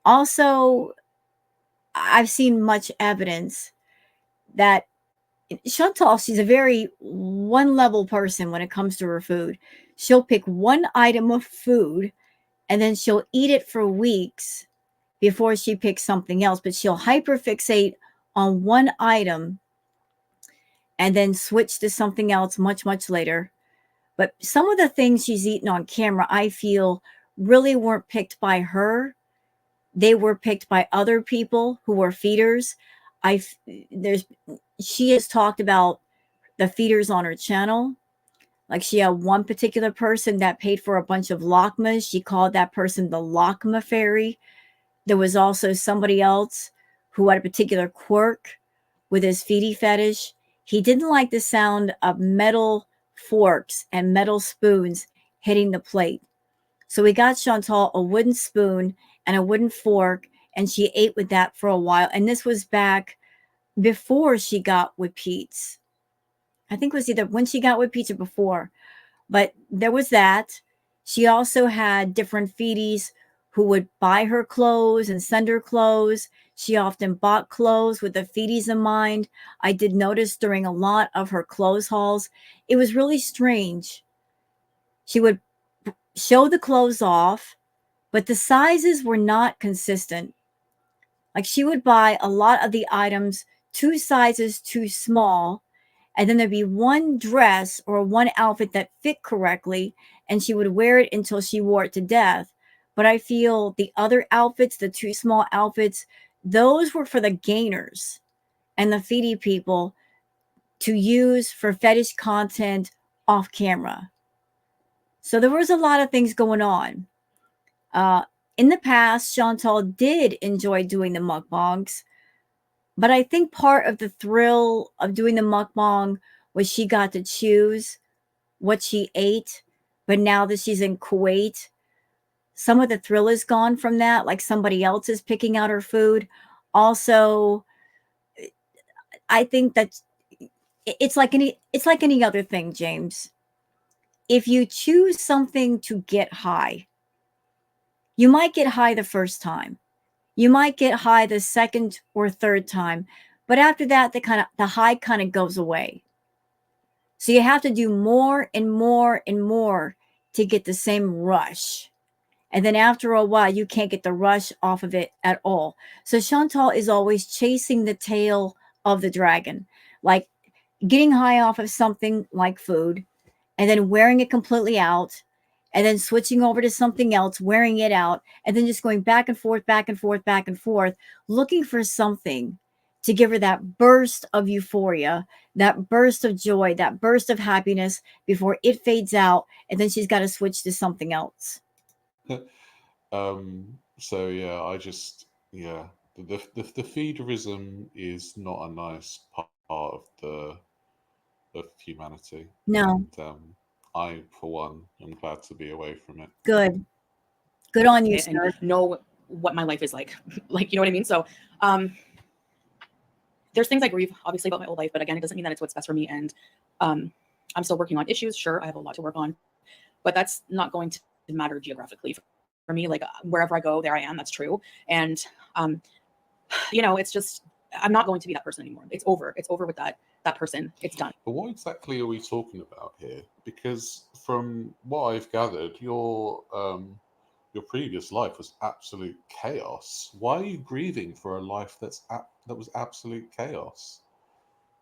S1: Also, I've seen much evidence that Chantal, she's a very one level person when it comes to her food. She'll pick one item of food and then she'll eat it for weeks before she picks something else, but she'll hyperfixate on one item and then switch to something else much, much later. But some of the things she's eaten on camera, I feel, really weren't picked by her. They were picked by other people who were feeders. I there's She has talked about the feeders on her channel. Like she had one particular person that paid for a bunch of lakmas. She called that person the lakma fairy. There was also somebody else who had a particular quirk with his feety fetish. He didn't like the sound of metal forks and metal spoons hitting the plate. So he got Chantal a wooden spoon and a wooden fork, and she ate with that for a while. And this was back before she got with Pete's. I think it was either when she got with Pete's or before, but there was that. She also had different feedies who would buy her clothes and send her clothes. She often bought clothes with the feedies in mind. I did notice during a lot of her clothes hauls, it was really strange. She would show the clothes off, but the sizes were not consistent. Like she would buy a lot of the items 2 sizes too small, and then there'd be one dress or one outfit that fit correctly, and she would wear it until she wore it to death. But I feel the other outfits, the too small outfits, those were for the gainers and the feedy people to use for fetish content off camera. So there was a lot of things going on. In the past, Chantal did enjoy doing the mukbangs, but I think part of the thrill of doing the mukbang was she got to choose what she ate. But now that she's in Kuwait, some of the thrill is gone from that. Like somebody else is picking out her food. Also, I think that it's like any other thing, James. If you choose something to get high, you might get high the first time. You might get high the second or third time, but after that, the high kind of goes away. So you have to do more and more and more to get the same rush. And then after a while, you can't get the rush off of it at all. So Chantal is always chasing the tail of the dragon, like getting high off of something like food and then wearing it completely out, and then switching over to something else, wearing it out, and then just going back and forth, back and forth, back and forth, looking for something to give her that burst of euphoria, that burst of joy, that burst of happiness before it fades out, and then she's got to switch to something else.
S2: So yeah, the feederism is not a nice part of humanity.
S1: No.
S2: And I, for one, am glad to be away from it.
S1: Good on you,
S3: and
S1: sir.
S3: know what my life is like. Like, you know what I mean? So there's things I grieve obviously about my old life, but again, it doesn't mean that it's what's best for me. And I'm still working on issues. Sure, I have a lot to work on, but that's not going to matter geographically for me. Like wherever I go, there I am. That's true. And it's just, I'm not going to be that person anymore. It's over. It's over with that person. It's done.
S2: But what exactly are we talking about here? Because from what I've gathered, your previous life was absolute chaos. Why are you grieving for a life that was absolute chaos?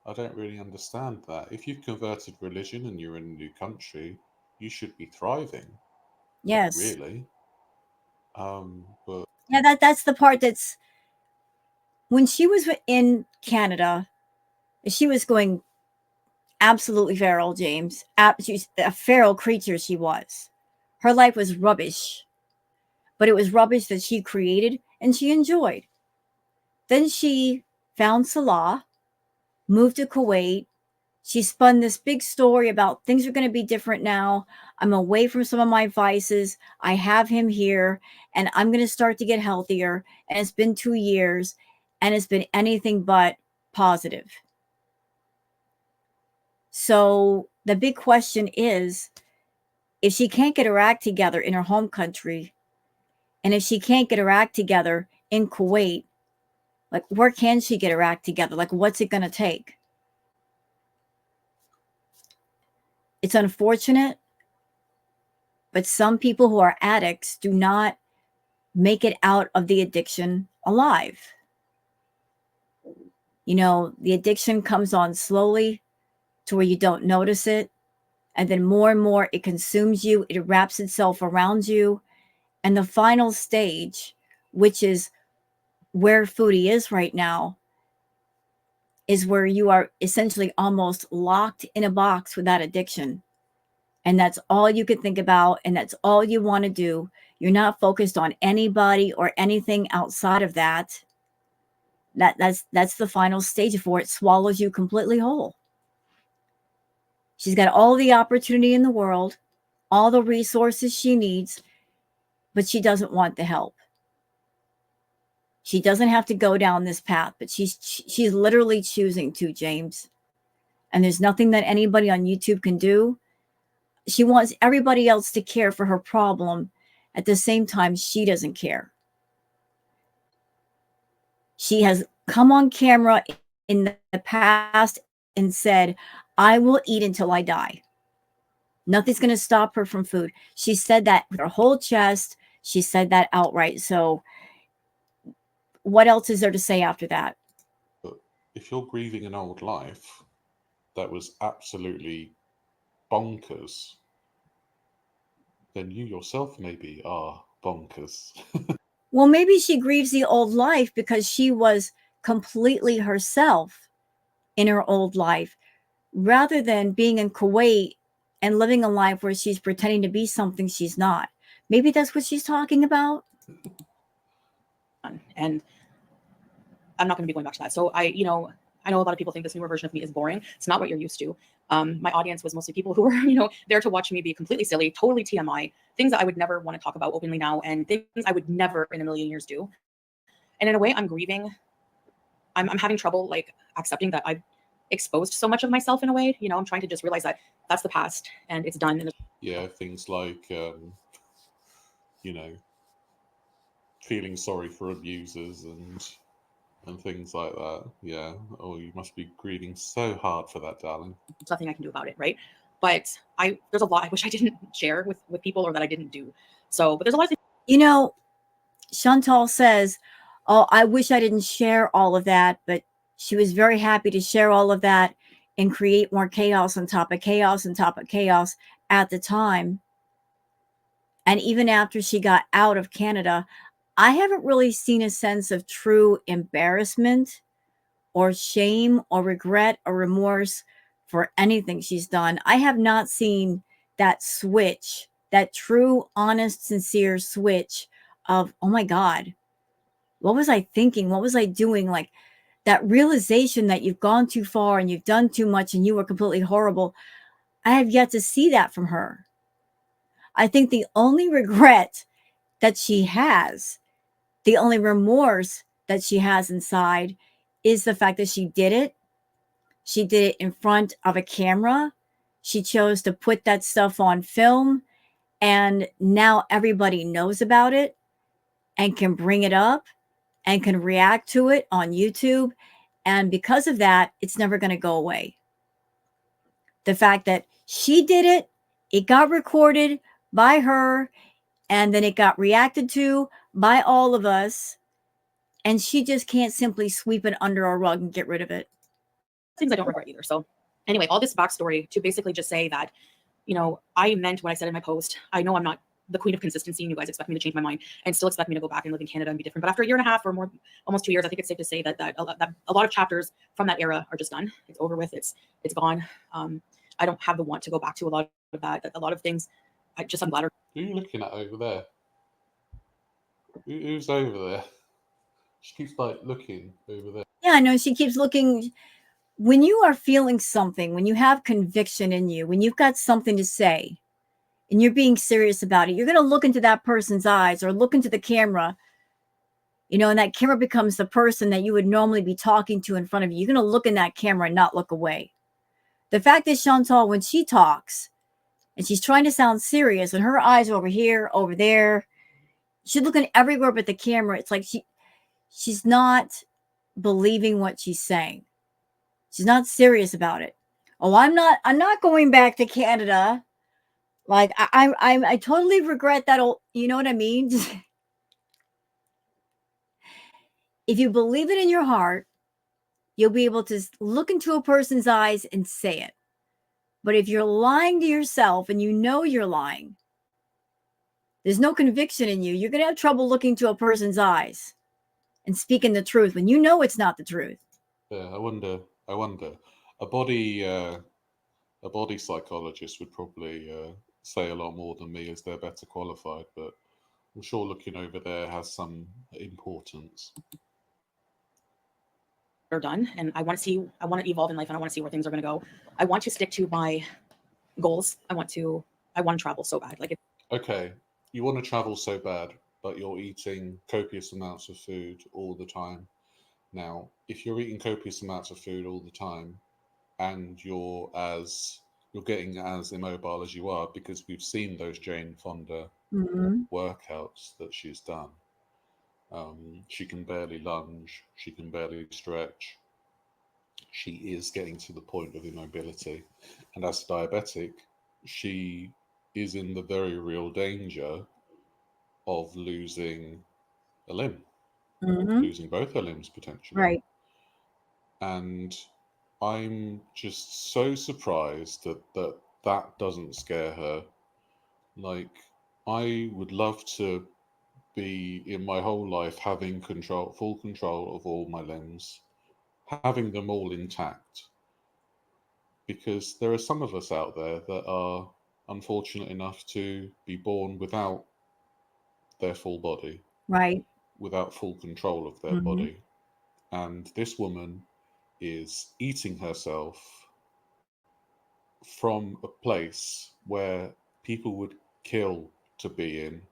S2: I don't really understand that. If you've converted religion and you're in a new country, you should be thriving.
S1: Yes.
S2: Really. But
S1: yeah, that's the part that's when she was in Canada, she was going absolutely feral, James. She's a feral creature, she was. Her life was rubbish, but it was rubbish that she created and she enjoyed. Then she found Salah, moved to Kuwait. She spun this big story about things are going to be different now. I'm away from some of my vices. I have him here and I'm going to start to get healthier. And it's been 2 years and it's been anything but positive. So the big question is, if she can't get her act together in her home country, and if she can't get her act together in Kuwait, like where can she get her act together? Like what's it going to take? It's unfortunate, but some people who are addicts do not make it out of the addiction alive. The addiction comes on slowly to where you don't notice it. And then more and more it consumes you. It wraps itself around you. And the final stage, which is where Foodie is right now, is where you are essentially almost locked in a box with that addiction. And that's all you can think about. And that's all you want to do. You're not focused on anybody or anything outside of that. That's the final stage before it swallows you completely whole. She's got all the opportunity in the world, all the resources she needs, but she doesn't want the help. She doesn't have to go down this path, but she's literally choosing to, James. And there's nothing that anybody on YouTube can do. She wants everybody else to care for her problem. At the same time, she doesn't care. She has come on camera in the past and said, I will eat until I die. Nothing's going to stop her from food. She said that with her whole chest. She said that outright. So what else is there to say after that?
S2: But if you're grieving an old life that was absolutely bonkers, then you yourself maybe are bonkers.
S1: Well, maybe she grieves the old life because she was completely herself in her old life, rather than being in Kuwait and living a life where she's pretending to be something she's not. Maybe that's what she's talking about.
S3: And I'm not going to be going back to that. So I know a lot of people think this newer version of me is boring. It's not what you're used to. My audience was mostly people who were, there to watch me be completely silly, totally TMI, things that I would never want to talk about openly now, and things I would never in a million years do. And in a way, I'm grieving. I'm having trouble like accepting that I've exposed so much of myself in a way. I'm trying to just realize that that's the past and it's done. And
S2: yeah, things like, feeling sorry for abusers and things like that. Yeah. Oh, you must be grieving so hard for that, darling.
S3: There's nothing I can do about it, right? But there's a lot I wish I didn't share with people, or that I didn't do. So, but there's a lot of things.
S1: Chantal says, oh, I wish I didn't share all of that, but she was very happy to share all of that and create more chaos on top of chaos on top of chaos at the time. And even after she got out of Canada, I haven't really seen a sense of true embarrassment or shame or regret or remorse for anything she's done. I have not seen that switch, that true, honest, sincere switch of, oh my God, what was I thinking? What was I doing? Like that realization that you've gone too far and you've done too much and you were completely horrible. I have yet to see that from her. I think the only regret that she has, the only remorse that she has inside, is the fact that she did it. She did it in front of a camera. She chose to put that stuff on film, and now everybody knows about it and can bring it up and can react to it on YouTube. And because of that, it's never going to go away. The fact that she did it, it got recorded by her, and then it got reacted to by all of us, and she just can't simply sweep it under a rug and get rid of it.
S3: Things I don't regret either. So anyway, all this backstory to basically just say that, I meant what I said in my post. I know I'm not the queen of consistency, and you guys expect me to change my mind and still expect me to go back and live in Canada and be different. But after a year and a half or more, almost 2 years, I think it's safe to say that a lot of chapters from that era are just done. It's over with. It's gone. I don't have the want to go back to a lot of that. A lot of things, I'm glad.
S2: Who are you looking at over there? Who's over there? She keeps looking over there.
S1: Yeah, I know. She keeps looking. When you are feeling something, when you have conviction in you, when you've got something to say and you're being serious about it, you're going to look into that person's eyes or look into the camera, and that camera becomes the person that you would normally be talking to in front of you. You're going to look in that camera and not look away. The fact is, Chantal, when she talks and she's trying to sound serious and her eyes are over here, over there, she's looking everywhere but the camera. It's like she's not believing what she's saying. She's not serious about it. Oh, I'm not going back to Canada. Like I totally regret that old, you know what I mean? If you believe it in your heart, you'll be able to look into a person's eyes and say it. But if you're lying to yourself and you know you're lying, there's no conviction in you, you're going to have trouble looking to a person's eyes and speaking the truth when you know it's not the truth.
S2: Yeah, I wonder. A body psychologist would probably say a lot more than me, as they're better qualified. But I'm sure looking over there has some importance.
S3: Are done, and I want to evolve in life, and I want to see where things are going to go. I want to stick to my goals. I want to travel so bad.
S2: Okay, you want to travel so bad. but you're eating copious amounts of food all the time. Now, if you're eating copious amounts of food all the time, and you're getting as immobile as you are, because we've seen those Jane Fonda workouts that she's done. She can barely lunge, she can barely stretch. She is getting to the point of immobility. And as a diabetic, she is in the very real danger of losing a limb, losing both her limbs potentially.
S1: Right.
S2: And I'm just so surprised that doesn't scare her. Like, I would love to be in my whole life having full control of all my limbs, having them all intact. Because there are some of us out there that are unfortunate enough to be born without their full body,
S1: Right.
S2: without full control of their body. And this woman is eating herself from a place where people would kill to be in,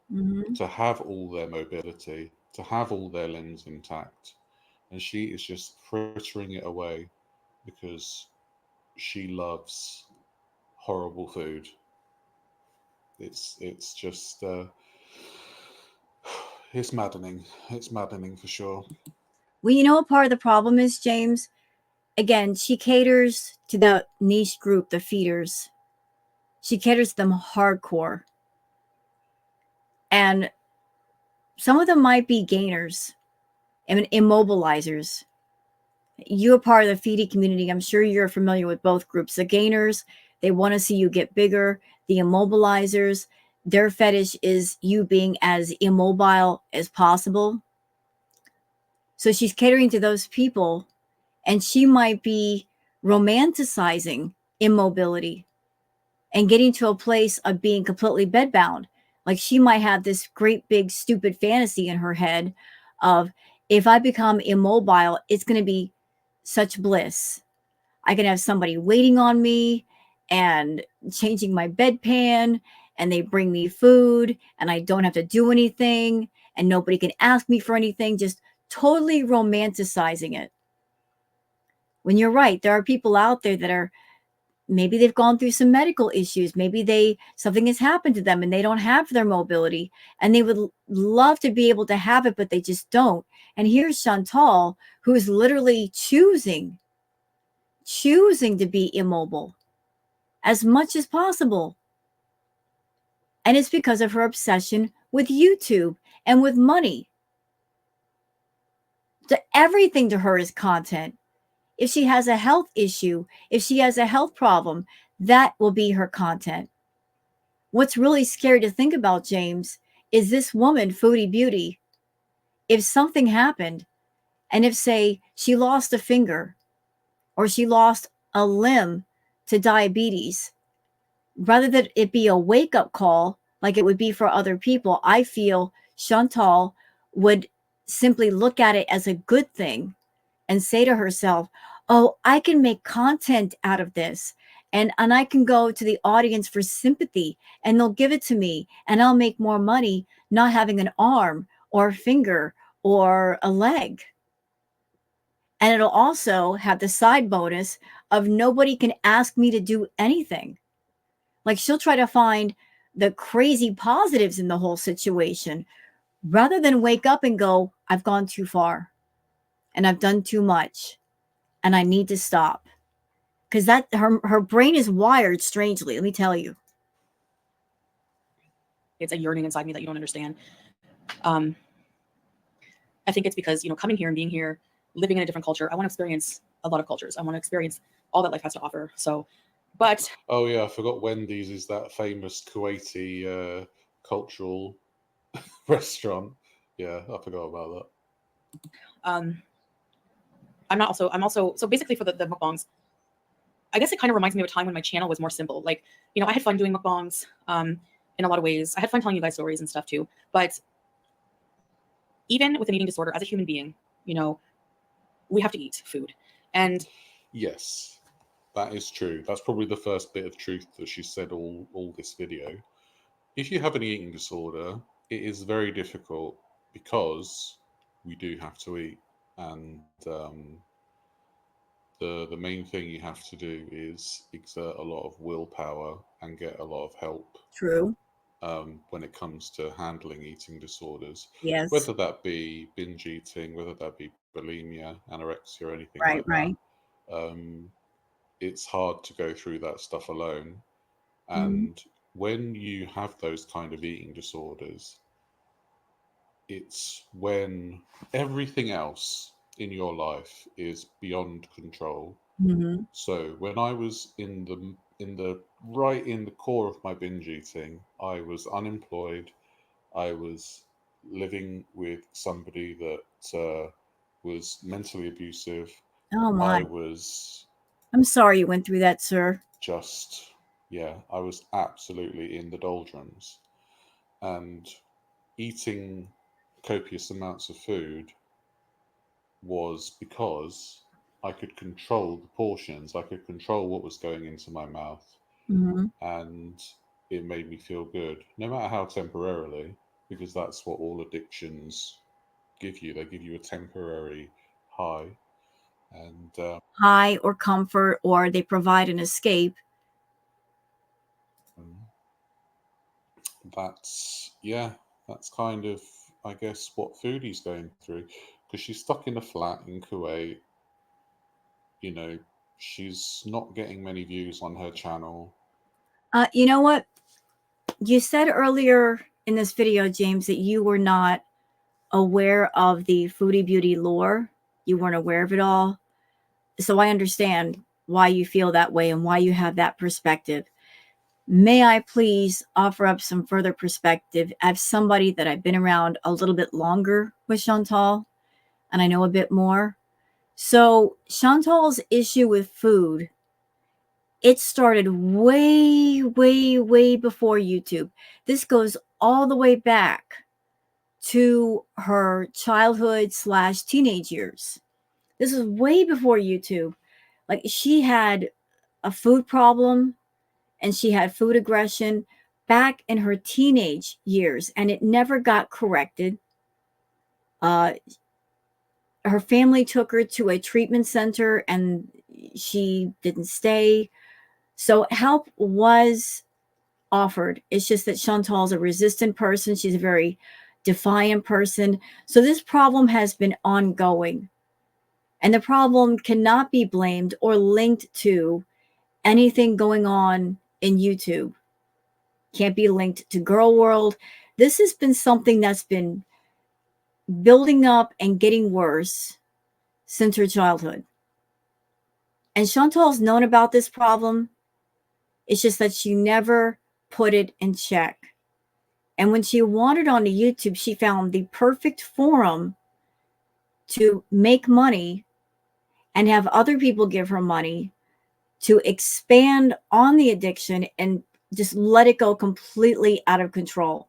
S2: to have all their mobility, to have all their limbs intact. And she is just frittering it away because she loves horrible food. It's just it's maddening. It's maddening for sure.
S1: Well, you know what part of the problem is, James? Again, she caters to the niche group, the feeders. She caters to them hardcore. And some of them might be gainers and immobilizers. You're part of the feeding community. I'm sure you're familiar with both groups. The gainers, they want to see you get bigger. The immobilizers, their fetish is you being as immobile as possible. So she's catering to those people, and she might be romanticizing immobility and getting to a place of being completely bedbound. Like, she might have this great big stupid fantasy in her head of, if I become immobile, it's going to be such bliss. I can have somebody waiting on me and changing my bedpan, and they bring me food, and I don't have to do anything, and nobody can ask me for anything, just totally romanticizing it. When you're right, there are people out there that are, maybe they've gone through some medical issues, maybe something has happened to them and they don't have their mobility, and they would love to be able to have it, but they just don't. And here's Chantal, who is literally choosing to be immobile as much as possible. And it's because of her obsession with YouTube and with money. Everything to her is content. If she has a health issue, if she has a health problem, that will be her content. What's really scary to think about, James, is this woman, Foodie Beauty, if something happened, and if, say, she lost a finger or she lost a limb to diabetes, rather than it be a wake-up call like it would be for other people, I feel Chantal would simply look at it as a good thing and say to herself, oh, I can make content out of this, and I can go to the audience for sympathy, and they'll give it to me, and I'll make more money not having an arm or a finger or a leg. And it'll also have the side bonus of nobody can ask me to do anything. Like, she'll try to find the crazy positives in the whole situation rather than wake up and go, I've gone too far and I've done too much and I need to stop. Because that her brain is wired strangely, let me tell you.
S3: It's a yearning inside me that you don't understand. I think it's because, coming here and being here, living in a different culture, I want to experience a lot of cultures. I want to experience all that life has to offer. So, but...
S2: Oh, yeah, I forgot Wendy's is that famous Kuwaiti cultural restaurant. Yeah, I forgot about that.
S3: I'm also, so basically for the mukbangs, I guess it kind of reminds me of a time when my channel was more simple. Like, I had fun doing mukbangs in a lot of ways. I had fun telling you guys stories and stuff too. But even with an eating disorder, as a human being, we have to eat food. And
S2: yes, that is true. That's probably the first bit of truth that she said all this video. If you have an eating disorder, it is very difficult because we do have to eat, and the main thing you have to do is exert a lot of willpower and get a lot of help
S1: True.
S2: when it comes to handling eating disorders,
S1: Yes.
S2: whether that be binge eating, whether that be bulimia, anorexia, or anything
S1: Right,
S2: like that.
S1: right.
S2: Um, it's hard to go through that stuff alone.
S1: Mhm.
S2: And when you have those kind of eating disorders, it's when everything else in your life is beyond control.
S1: Mhm.
S2: So when I was in the right in the core of my binge eating, I was unemployed. I was living with somebody that was mentally abusive.
S1: Oh my.
S2: I was
S1: I'm sorry you went through that, sir.
S2: just, yeah, I was absolutely in the doldrums. And eating copious amounts of food was because I could control the portions, I could control what was going into my mouth,
S1: Mhm.
S2: and it made me feel good, no matter how temporarily, because that's what all addictions give you. They give you a temporary high, and
S1: High or comfort, or they provide an escape.
S2: that's, yeah, that's kind of, I guess, what Foodie's going through, because she's stuck in a flat in Kuwait. You know, she's not getting many views on her channel.
S1: You know what? You said earlier in this video, James, that you were not aware of the foodie beauty lore. You weren't aware of it all. So I understand why you feel that way and why you have that perspective. May I please offer up some further perspective as somebody that I've been around a little bit longer with Chantal and I know a bit more. So Chantal's issue with food, it started way, way, way before YouTube. This goes all the way back to her childhood / teenage years. This is way before YouTube. Like she had a food problem and she had food aggression back in her teenage years and it never got corrected. Uh, her family took her to a treatment center and she didn't stay. So help was offered. It's just that Chantal's a resistant person. She's a very defiant person. So this problem has been ongoing. And the problem cannot be blamed or linked to anything going on in YouTube. Can't be linked to Girl World. This has been something that's been building up and getting worse since her childhood. And Chantal's known about this problem. It's just that she never put it in check. And when she wandered onto YouTube, she found the perfect forum to make money and have other people give her money to expand on the addiction and just let it go completely out of control.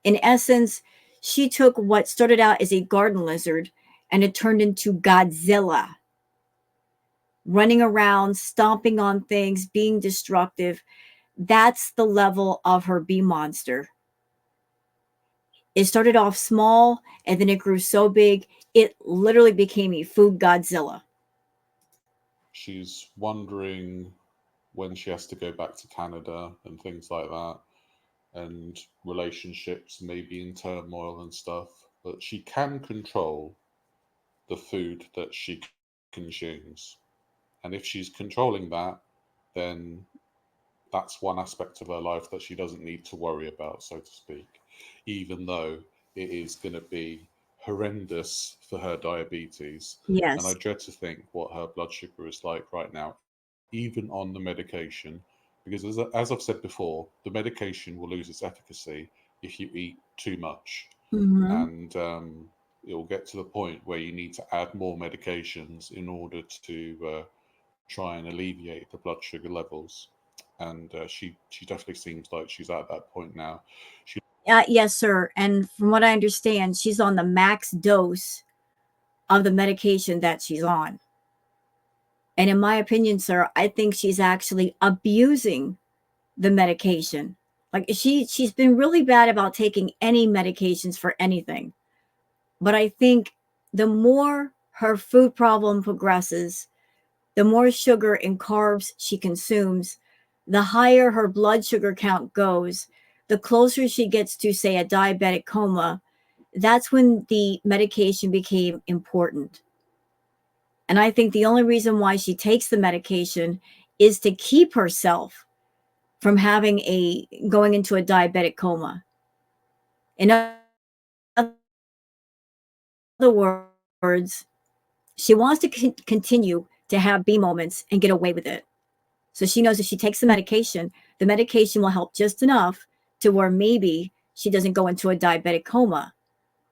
S1: In essence, she took what started out as a garden lizard and it turned into Godzilla, running around, stomping on things, being destructive. That's the level of her bee monster. It started off small and then it grew so big, it literally became a food Godzilla.
S2: She's wondering when she has to go back to Canada and things like that, and relationships may be in turmoil and stuff. But she can control the food that she consumes. And if she's controlling that, then that's one aspect of her life that she doesn't need to worry about, so to speak, even though it is going to be horrendous for her diabetes. And I
S1: Yes.
S2: dread to think what her blood sugar is like right now, even on the medication, because as I've said before, the medication will lose its efficacy if you eat too much.
S1: Mm-hmm.
S2: And it will get to the point where you need to add more medications in order to try and alleviate the blood sugar levels. And she definitely seems like she's at that point now. She
S1: Yes, sir. And from what I understand, she's on the max dose of the medication that she's on. And in my opinion, sir, I think she's actually abusing the medication. Like she's been really bad about taking any medications for anything. But I think the more her food problem progresses, the more sugar and carbs she consumes, the higher her blood sugar count goes, the closer she gets to, say, a diabetic coma. That's when the medication became important. And I think the only reason why she takes the medication is to keep herself from going into a diabetic coma. In other words, she wants to continue to have B moments and get away with it. So she knows if she takes the medication will help just enough to where maybe she doesn't go into a diabetic coma.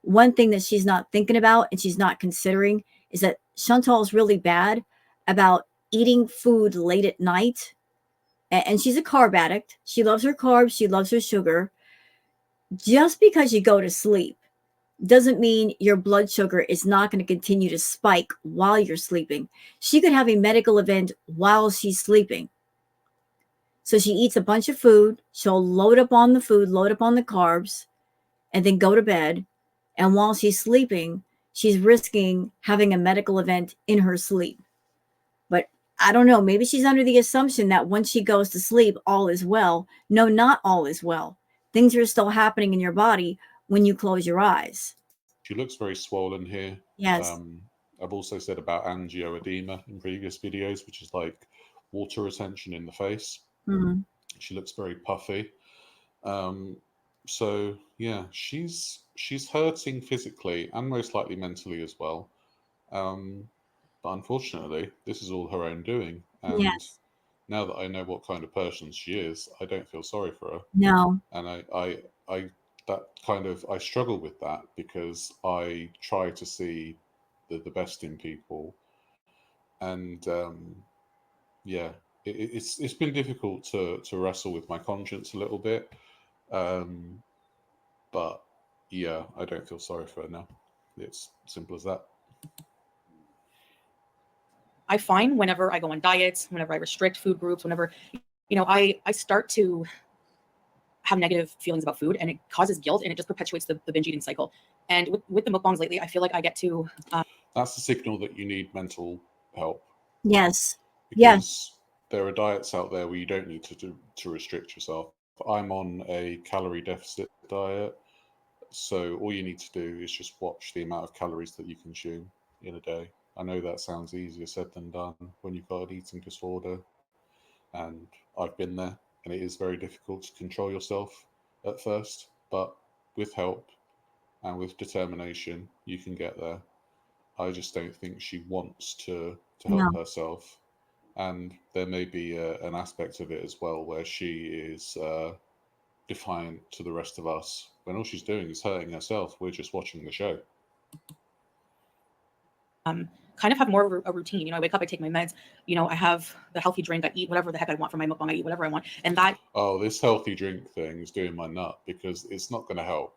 S1: One thing that she's not thinking about and she's not considering is that Chantal is really bad about eating food late at night. And she's a carb addict. She loves her carbs. She loves her sugar. Just because you go to sleep doesn't mean your blood sugar is not going to continue to spike while you're sleeping. She could have a medical event while she's sleeping. So she eats a bunch of food. She'll load up on the food, load up on the carbs, and then go to bed. And while she's sleeping, she's risking having a medical event in her sleep. But I don't know. Maybe she's under the assumption that once she goes to sleep, all is well. No, not all is well. Things are still happening in your body when you close your eyes.
S2: She looks very swollen here.
S1: Yes.
S2: I've also said about angioedema in previous videos, which is like water retention in the face.
S1: Mm-hmm.
S2: She looks very puffy. So yeah, she's hurting physically and most likely mentally as well. But unfortunately, this is all her own doing. And
S1: Yes.
S2: now that I know what kind of person she is, I don't feel sorry for her.
S1: No.
S2: And I struggle with that because I try to see the best in people. And yeah, it's been difficult to wrestle with my conscience a little bit. But yeah, I don't feel sorry for her now. It's simple as that.
S3: I find whenever I go on diets, whenever I restrict food groups, whenever, I start to have negative feelings about food, and it causes guilt, and it just perpetuates the binge eating cycle. And with the mukbangs lately, I feel like I get to...
S2: That's the signal that you need mental help.
S1: Yes.
S2: Because there are diets out there where you don't need to restrict yourself. I'm on a calorie deficit diet. So all you need to do is just watch the amount of calories that you consume in a day. I know that sounds easier said than done when you've got an eating disorder. And I've been there, and it is very difficult to control yourself at first. But with help and with determination, you can get there. I just don't think she wants to help herself. And there may be an aspect of it as well where she is defiant to the rest of us when all she's doing is hurting herself. We're just watching the show.
S3: Kind of have more of a routine. I wake up, I take my meds, I have the healthy drink, I eat whatever the heck I want for my mukbang, I eat whatever I want. And that...
S2: Oh, this healthy drink thing is doing my nut because it's not going to help.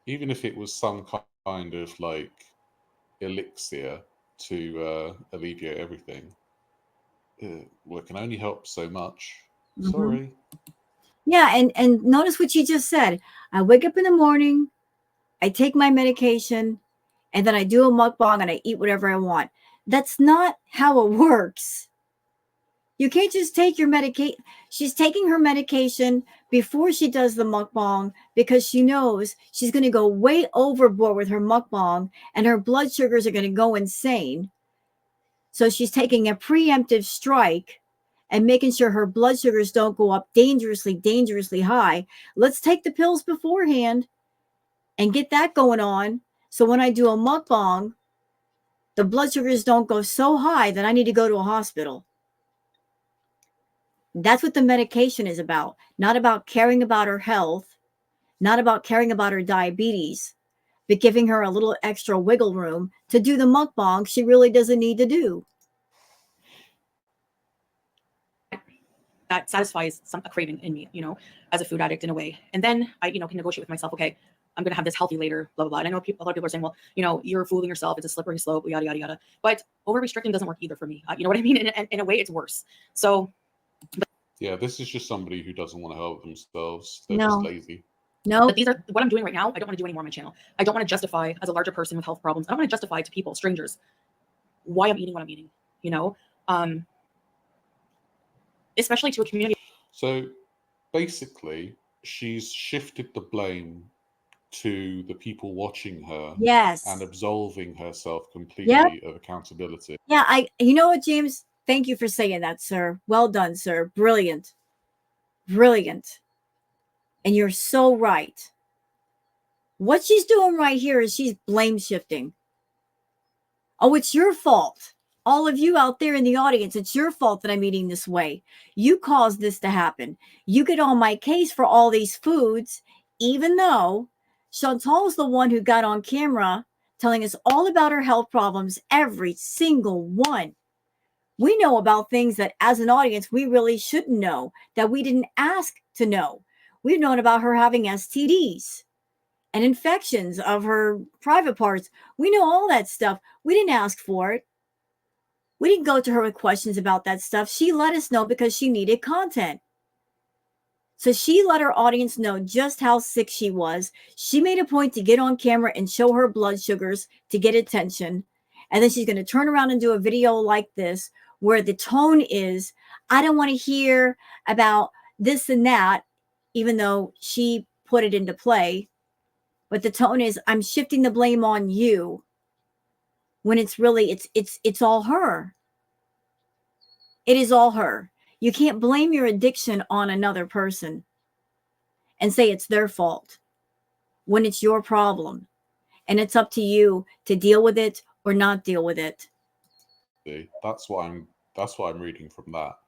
S2: Even if it was some kind of like elixir to alleviate everything, well, it can only help so much. Mm-hmm. Sorry.
S1: Yeah, and notice what you just said. I wake up in the morning, I take my medication, and then I do a mukbang and I eat whatever I want. That's not how it works. You can't just take your medication. She's taking her medication before she does the mukbang because she knows she's going to go way overboard with her mukbang and her blood sugars are going to go insane. So she's taking a preemptive strike and making sure her blood sugars don't go up dangerously high. Let's take the pills beforehand and get that going on. So when I do a mukbang, the blood sugars don't go so high that I need to go to a hospital. That's what the medication is about. Not about caring about her health, not about caring about her diabetes, but giving her a little extra wiggle room to do the mukbang she really doesn't need to do.
S3: That satisfies a craving in me, as a food addict in a way. And then I, can negotiate with myself. Okay, I'm going to have this healthy later, blah, blah, blah. And I know a lot of people are saying, well, you're fooling yourself. It's a slippery slope, yada, yada, yada. But over restricting doesn't work either for me. You know what I mean? In a way, it's worse. So.
S2: Yeah, this is just somebody who doesn't want to help themselves. They're just
S1: No,
S2: lazy.
S1: no.
S3: But these are what I'm doing right now. I don't want to do anymore on my channel. I don't want to justify, as a larger person with health problems, I don't want to justify to people, strangers, why I'm eating what I'm eating, you know? Especially to a community.
S2: So basically, she's shifted the blame to the people watching her
S1: Yes.
S2: and absolving herself
S1: Yep.
S2: completely of accountability.
S1: Yeah, you know what, James? Thank you for saying that, sir. Well done, sir. Brilliant. Brilliant. And you're so right. What she's doing right here is she's blame shifting. Oh, it's your fault. All of you out there in the audience, it's your fault that I'm eating this way. You caused this to happen. You get on my case for all these foods, even though Chantal's the one who got on camera telling us all about her health problems, every single one. We know about things that as an audience, we really shouldn't know, that we didn't ask to know. We've known about her having STDs and infections of her private parts. We know all that stuff. We didn't ask for it. We didn't go to her with questions about that stuff. She let us know because she needed content. So she let her audience know just how sick she was. She made a point to get on camera and show her blood sugars to get attention. And then she's going to turn around and do a video like this where the tone is, I don't want to hear about this and that, even though she put it into play. But the tone is, I'm shifting the blame on you, when it's really, it's all her. It is all her. You can't blame your addiction on another person and say it's their fault when it's your problem. And it's up to you to deal with it or not deal with it.
S2: That's what I'm reading from that.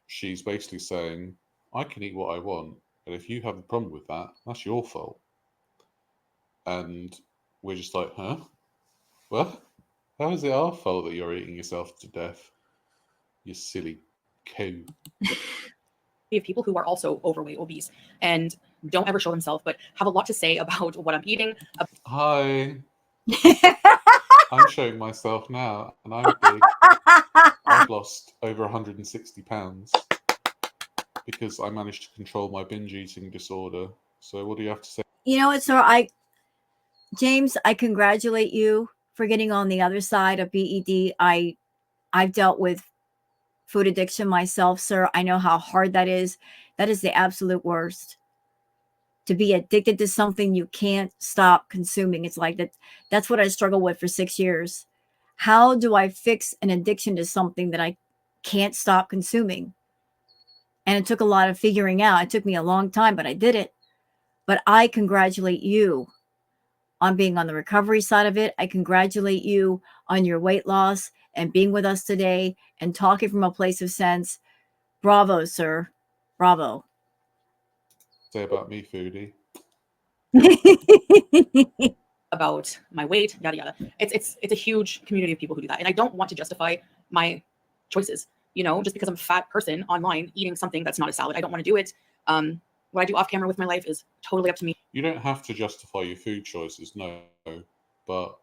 S2: She's basically saying, I can eat what I want, but if you have a problem with that, that's your fault. And we're just like, huh? What? How is it our fault that you're eating yourself to death? You silly cow.
S3: We have people who are also overweight, obese, and don't ever show themselves, but have a lot to say about what I'm eating.
S2: Hi. I'm showing myself now, and I'm big. I've lost over 160 pounds because I managed to control my binge eating disorder. So what do you have to say?
S1: You know what, sir? James, I congratulate you for getting on the other side of BED. I've dealt with food addiction myself, sir. I know how hard that is. That is the absolute worst. To be addicted to something you can't stop consuming. It's like that. That's what I struggled with for 6 years. How do I fix an addiction to something that I can't stop consuming? And it took a lot of figuring out. It took me a long time, but I did it. But I congratulate you on being on the recovery side of it. I congratulate you on your weight loss and being with us today and talking from a place of sense. Bravo, sir. Bravo.
S2: Say about me, foodie.
S3: About my weight, yada yada. It's a huge community of people who do that, and I don't want to justify my choices. You know, just because I'm a fat person online eating something that's not a salad, I don't want to do it. What I do off camera with my life is totally up to me.
S2: You don't have to justify your food choices, no. But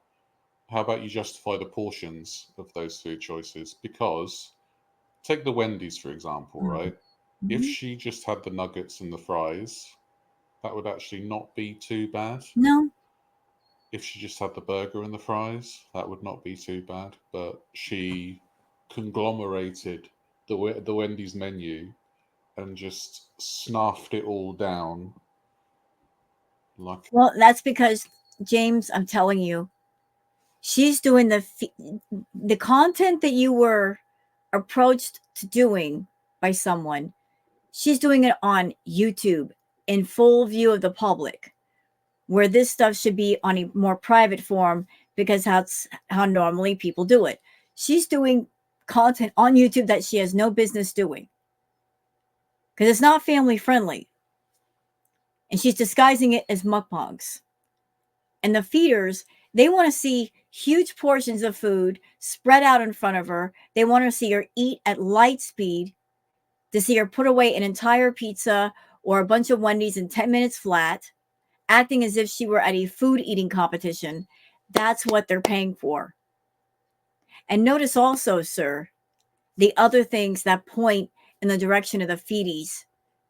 S2: how about you justify the portions of those food choices? Because take the Wendy's, for example, right? If she just had the nuggets and the fries, that would actually not be too bad.
S1: No.
S2: If she just had the burger and the fries, that would not be too bad. But she conglomerated the Wendy's menu and just snuffed it all down.
S1: Well, that's because, James, I'm telling you, she's doing the content that you were approached to doing by someone. She's doing it on YouTube in full view of the public, where this stuff should be on a more private form because that's how normally people do it. She's doing content on YouTube that she has no business doing because it's not family friendly. And she's disguising it as mukbangs. And the feeders, they want to see huge portions of food spread out in front of her. They want to see her eat at light speed, to see her put away an entire pizza or a bunch of Wendy's in 10 minutes flat, acting as if she were at a food eating competition. That's what they're paying for. And notice also, sir, the other things that point in the direction of the feeties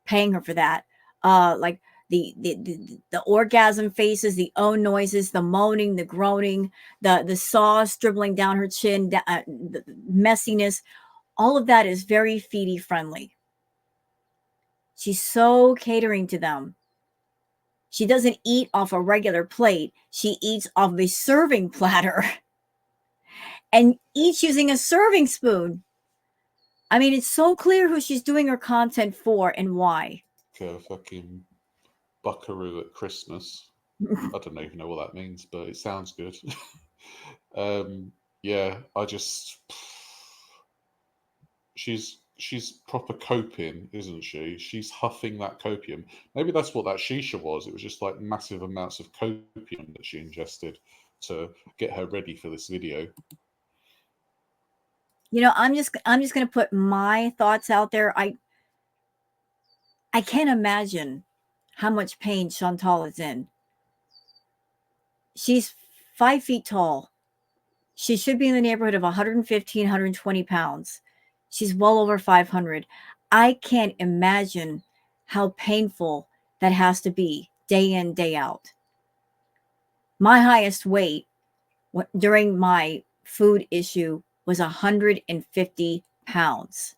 S1: paying her for that. Like the orgasm faces, the own noises, the moaning, the groaning, the sauce dribbling down her chin, the messiness. All of that is very feety friendly. She's so catering to them. She doesn't eat off a regular plate. She eats off a serving platter and eats using a serving spoon. I mean, it's so clear who she's doing her content for and why.
S2: Fucking buckaroo at Christmas. I don't even know what that means, but it sounds good. Yeah, she's proper copium, isn't she? She's huffing that copium. Maybe that's what that shisha was. It was just like massive amounts of copium that she ingested to get her ready for this video.
S1: You know, I'm just going to put my thoughts out there. I can't imagine how much pain Chantal is in. She's 5 feet tall. She should be in the neighborhood of 115, 120 pounds. She's well over 500. I can't imagine how painful that has to be day in, day out. My highest weight during my food issue was 150 pounds.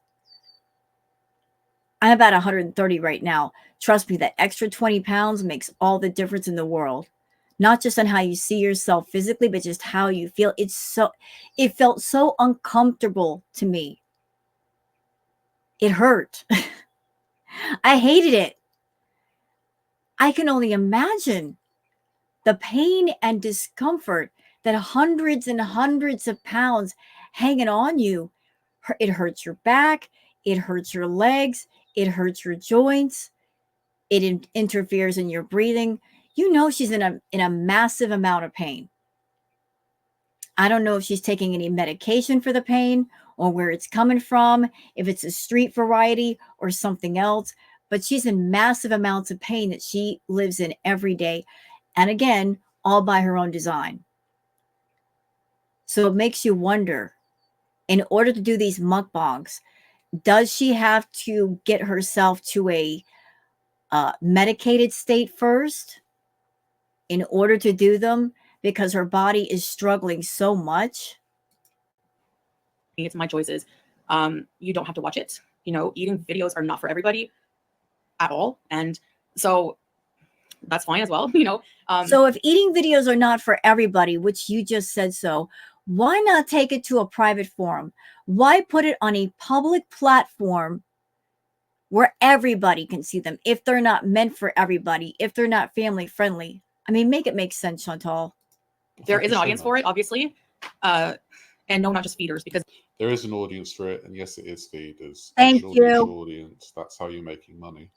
S1: I'm about 130 right now. Trust me, that extra 20 pounds makes all the difference in the world. Not just on how you see yourself physically, but just how you feel. It felt so uncomfortable to me. It hurt. I hated it. I can only imagine the pain and discomfort that hundreds and hundreds of pounds hanging on you. It hurts your back. It hurts your legs. It hurts your joints. It interferes in your breathing. You know she's in a massive amount of pain. I don't know if she's taking any medication for the pain or where it's coming from, if it's a street variety or something else, but she's in massive amounts of pain that she lives in every day. And again, all by her own design. So it makes you wonder, in order to do these mukbangs, does she have to get herself to a medicated state first in order to do them because her body is struggling so much?
S3: It's my choices. You don't have to watch it. You know, eating videos are not for everybody at all. And so that's fine as well, you know.
S1: So if eating videos are not for everybody, which you just said so, why not take it to a private forum? Why put it on a public platform where everybody can see them if they're not meant for everybody, if they're not family friendly? I mean, make it make sense, Chantal.
S3: There is an audience for it, obviously. And no, not just feeders, because
S2: there is an audience for it, and yes, it is feeders.
S1: Thank
S2: It's
S1: you.
S2: your audience. That's how you're making money.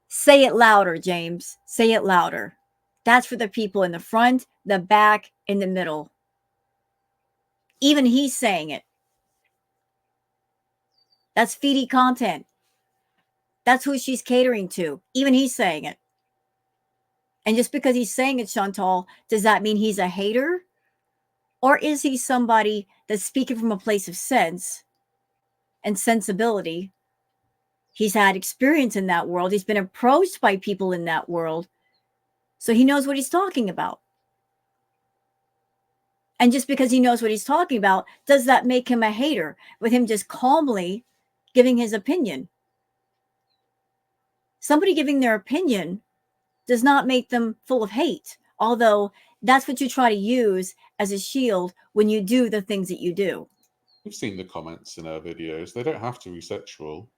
S1: Say it louder, James. Say it louder. That's for the people in the front, the back, and the middle. Even he's saying it. That's feedy content. That's who she's catering to. Even he's saying it. And just because he's saying it, Chantal, does that mean he's a hater? Or is he somebody that's speaking from a place of sense and sensibility? He's had experience in that world. He's been approached by people in that world. So he knows what he's talking about. And just because he knows what he's talking about, does that make him a hater? With him just calmly giving his opinion. Somebody giving their opinion does not make them full of hate. Although that's what you try to use as a shield when you do the things that you do.
S2: We've seen the comments in her videos. They don't have to be sexual,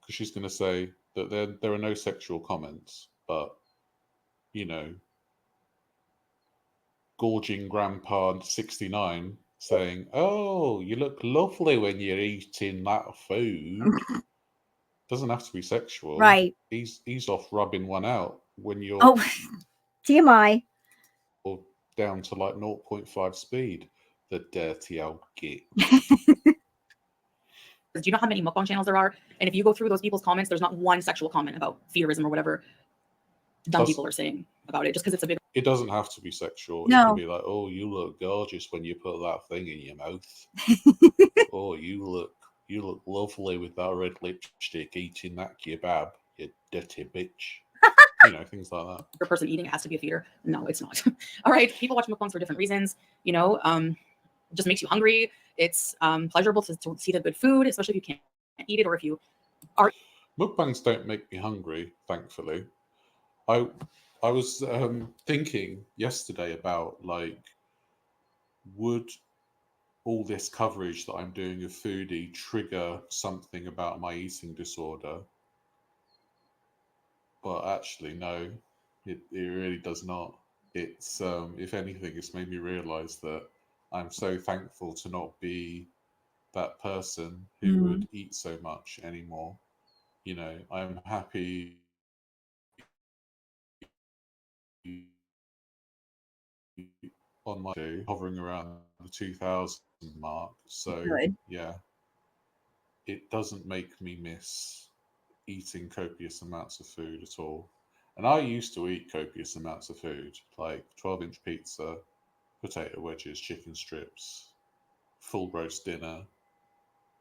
S2: because she's going to say that there are no sexual comments, but, you know, gorging grandpa 69 saying, "Oh, you look lovely when you're eating that food." Doesn't have to be sexual.
S1: Right.
S2: He's off rubbing one out when you're
S1: TMI.
S2: Or down to like 0.5 speed. The dirty old git.
S3: do you know how many mukbang channels there are? And if you go through those people's comments, there's not one sexual comment about feederism or whatever dumb people are saying about it, just because it's a big.
S2: It doesn't have to be sexual.
S1: No.
S2: It can be like, "Oh, you look gorgeous when you put that thing in your mouth." "Oh, you look lovely with that red lipstick, eating that kebab, you dirty bitch." You know, things like that.
S3: Your person eating has to be a feeder. No, it's not. All right. People watch mukbangs for different reasons. You know, it just makes you hungry. It's pleasurable to see the good food, especially if you can't eat it or if you are.
S2: Mukbangs don't make me hungry, thankfully. I was thinking yesterday about, like, would all this coverage that I'm doing of foodie trigger something about my eating disorder? But actually, no, it really does not. It's if anything, it's made me realize that I'm so thankful to not be that person who would eat so much anymore. You know, I'm happy on my day hovering around the 2000 mark. So
S1: Good.
S2: yeah, it doesn't make me miss eating copious amounts of food at all. And I used to eat copious amounts of food, like 12-inch pizza, potato wedges, chicken strips, full roast dinner,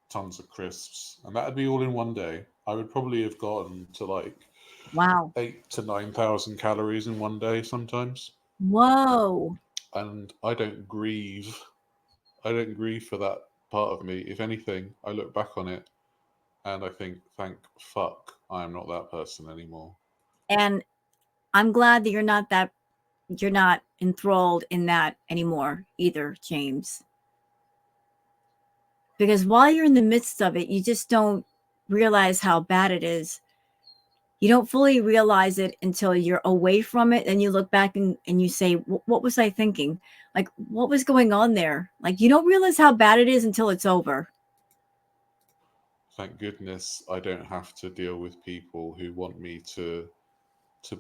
S2: tons of crisps, and that'd be all in one day. I would probably have gotten to like
S1: Wow.
S2: 8 to 9,000 calories in one day sometimes.
S1: Whoa.
S2: And I don't grieve. I don't grieve for that part of me. If anything, I look back on it and I think, thank fuck, I am not that person anymore.
S1: And I'm glad that you're not enthralled in that anymore either, James. Because while you're in the midst of it, you just don't realize how bad it is. You don't fully realize it until you're away from it. And you look back and you say, what was I thinking? Like, what was going on there? Like, you don't realize how bad it is until it's over.
S2: Thank goodness I don't have to deal with people who want me to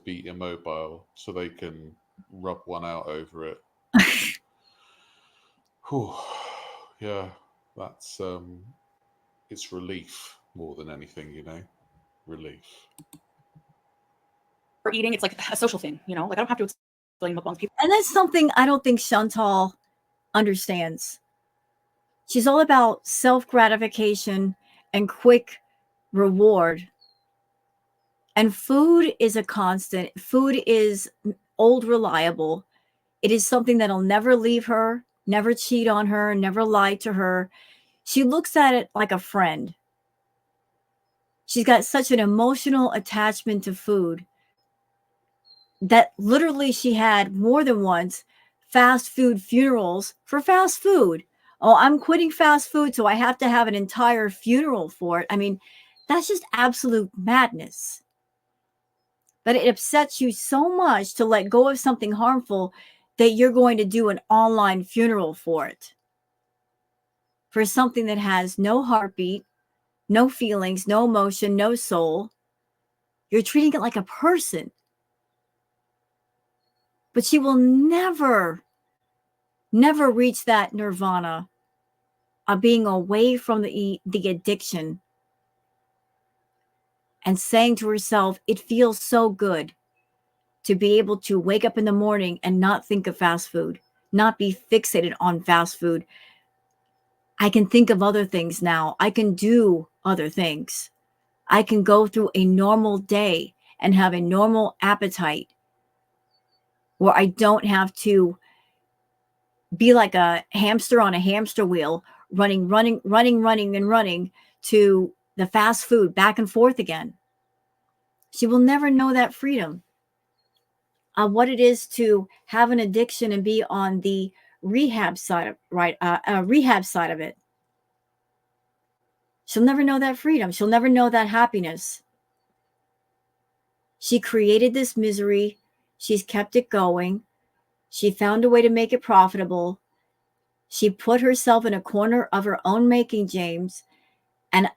S2: be immobile so they can rub one out over it. Whew. Yeah, that's it's relief more than anything, you know. Relief.
S3: For eating, it's like a social thing, you know. Like I don't have to explain mukbangs. People.
S1: And that's something I don't think Chantal understands. She's all about self-gratification and quick reward. And food is a constant. Food is old reliable. It is something that'll never leave her, never cheat on her, never lie to her. She looks at it like a friend. She's got such an emotional attachment to food that literally she had more than once fast food funerals for fast food. Oh, I'm quitting fast food, so I have to have an entire funeral for it. I mean, that's just absolute madness. But it upsets you so much to let go of something harmful that you're going to do an online funeral for it. For something that has no heartbeat, no feelings, no emotion, no soul. You're treating it like a person. But she will never reach that nirvana of being away from the addiction and saying to herself, it feels so good to be able to wake up in the morning and not think of fast food, not be fixated on fast food. I can think of other things now. I can do other things. I can go through a normal day and have a normal appetite where I don't have to be like a hamster on a hamster wheel, running to the fast food back and forth again. She will never know that freedom of what it is to have an addiction and be on the rehab side of it. She'll never know that freedom. She'll never know that happiness. She created this misery. She's kept it going. She found a way to make it profitable. She put herself in a corner of her own making, James. And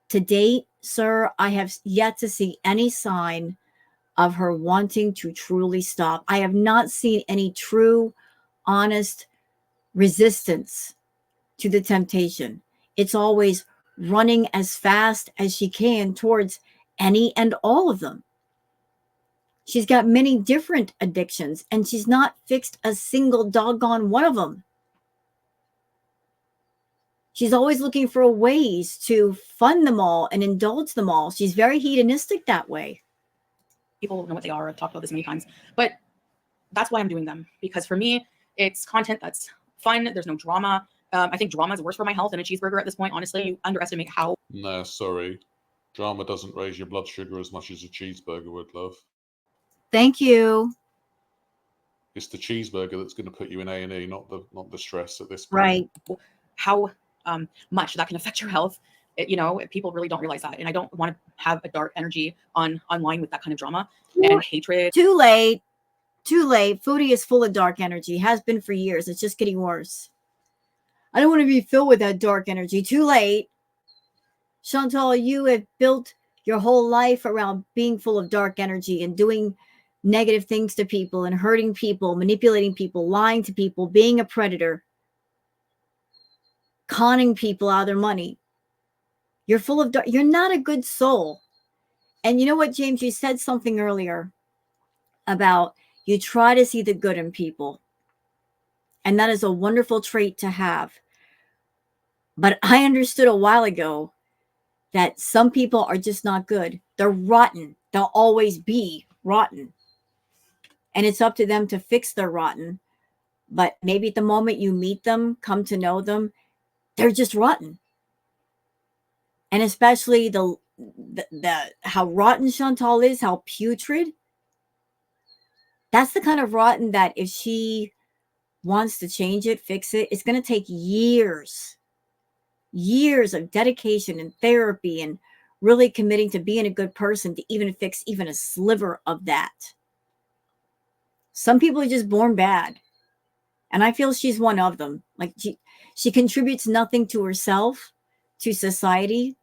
S1: to date, sir, I have yet to see any sign of her wanting to truly stop. I have not seen any true, honest resistance to the temptation. It's always running as fast as she can towards any and all of them. She's got many different addictions, and she's not fixed a single doggone one of them. She's always looking for ways to fund them all and indulge them all. She's very hedonistic that way.
S3: People know what they are. I've talked about this many times, but that's why I'm doing them, because for me, it's content that's fun. There's no drama. I think drama is worse for my health than a cheeseburger at this point. Honestly, you underestimate how.
S2: Nah, sorry. Drama doesn't raise your blood sugar as much as a cheeseburger would, love.
S1: Thank you.
S2: It's the cheeseburger that's going to put you in A&E, not the stress at this point.
S1: Right.
S3: How much that can affect your health. People really don't realize that, and I don't want to have a dark energy online with that kind of drama and hatred.
S1: Too late. Too late. Foodie is full of dark energy. Has been for years. It's just getting worse. I don't want to be filled with that dark energy. Too late. Chantal, you have built your whole life around being full of dark energy and doing negative things to people and hurting people, manipulating people, lying to people, being a predator, conning people out of their money. You're full of dark. You're not a good soul. And you know what, James? You said something earlier about you try to see the good in people. And that is a wonderful trait to have. But I understood a while ago that some people are just not good. They're rotten. They'll always be rotten. And it's up to them to fix their rotten. But maybe at the moment you meet them, come to know them, they're just rotten. And especially the how rotten Chantal is, how putrid. That's the kind of rotten that if she wants to change it, fix it, it's going to take years of dedication and therapy and really committing to being a good person to even fix even a sliver of that. Some people are just born bad. And I feel she's one of them. Like she contributes nothing to herself, to society.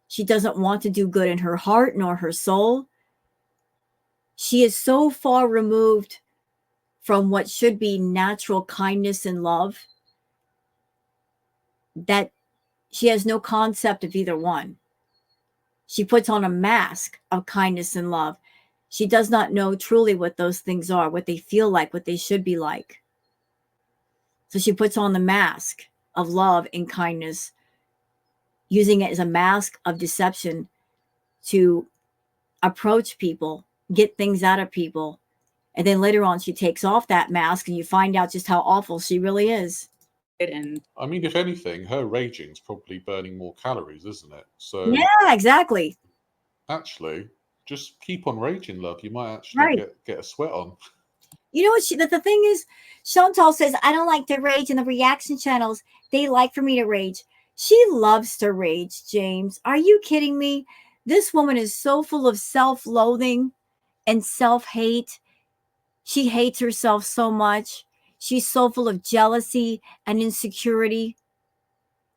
S1: She doesn't want to do good in her heart nor her soul. She is so far removed from what should be natural kindness and love that she has no concept of either one. She puts on a mask of kindness and love. She does not know truly what those things are, what they feel like, what they should be like. So she puts on the mask of love and kindness, using it as a mask of deception to approach people, get things out of people. And then later on, she takes off that mask and you find out just how awful she really is.
S3: And
S2: I mean, if anything, her raging's probably burning more calories, isn't it? So
S1: yeah, exactly.
S2: Actually, just keep on raging, love. You might actually get a sweat on.
S1: You know what? The thing is, Chantal says, I don't like to rage in the reaction channels. They like for me to rage. She loves to rage, James. Are you kidding me? This woman is so full of self-loathing and self-hate. She hates herself so much. She's so full of jealousy and insecurity.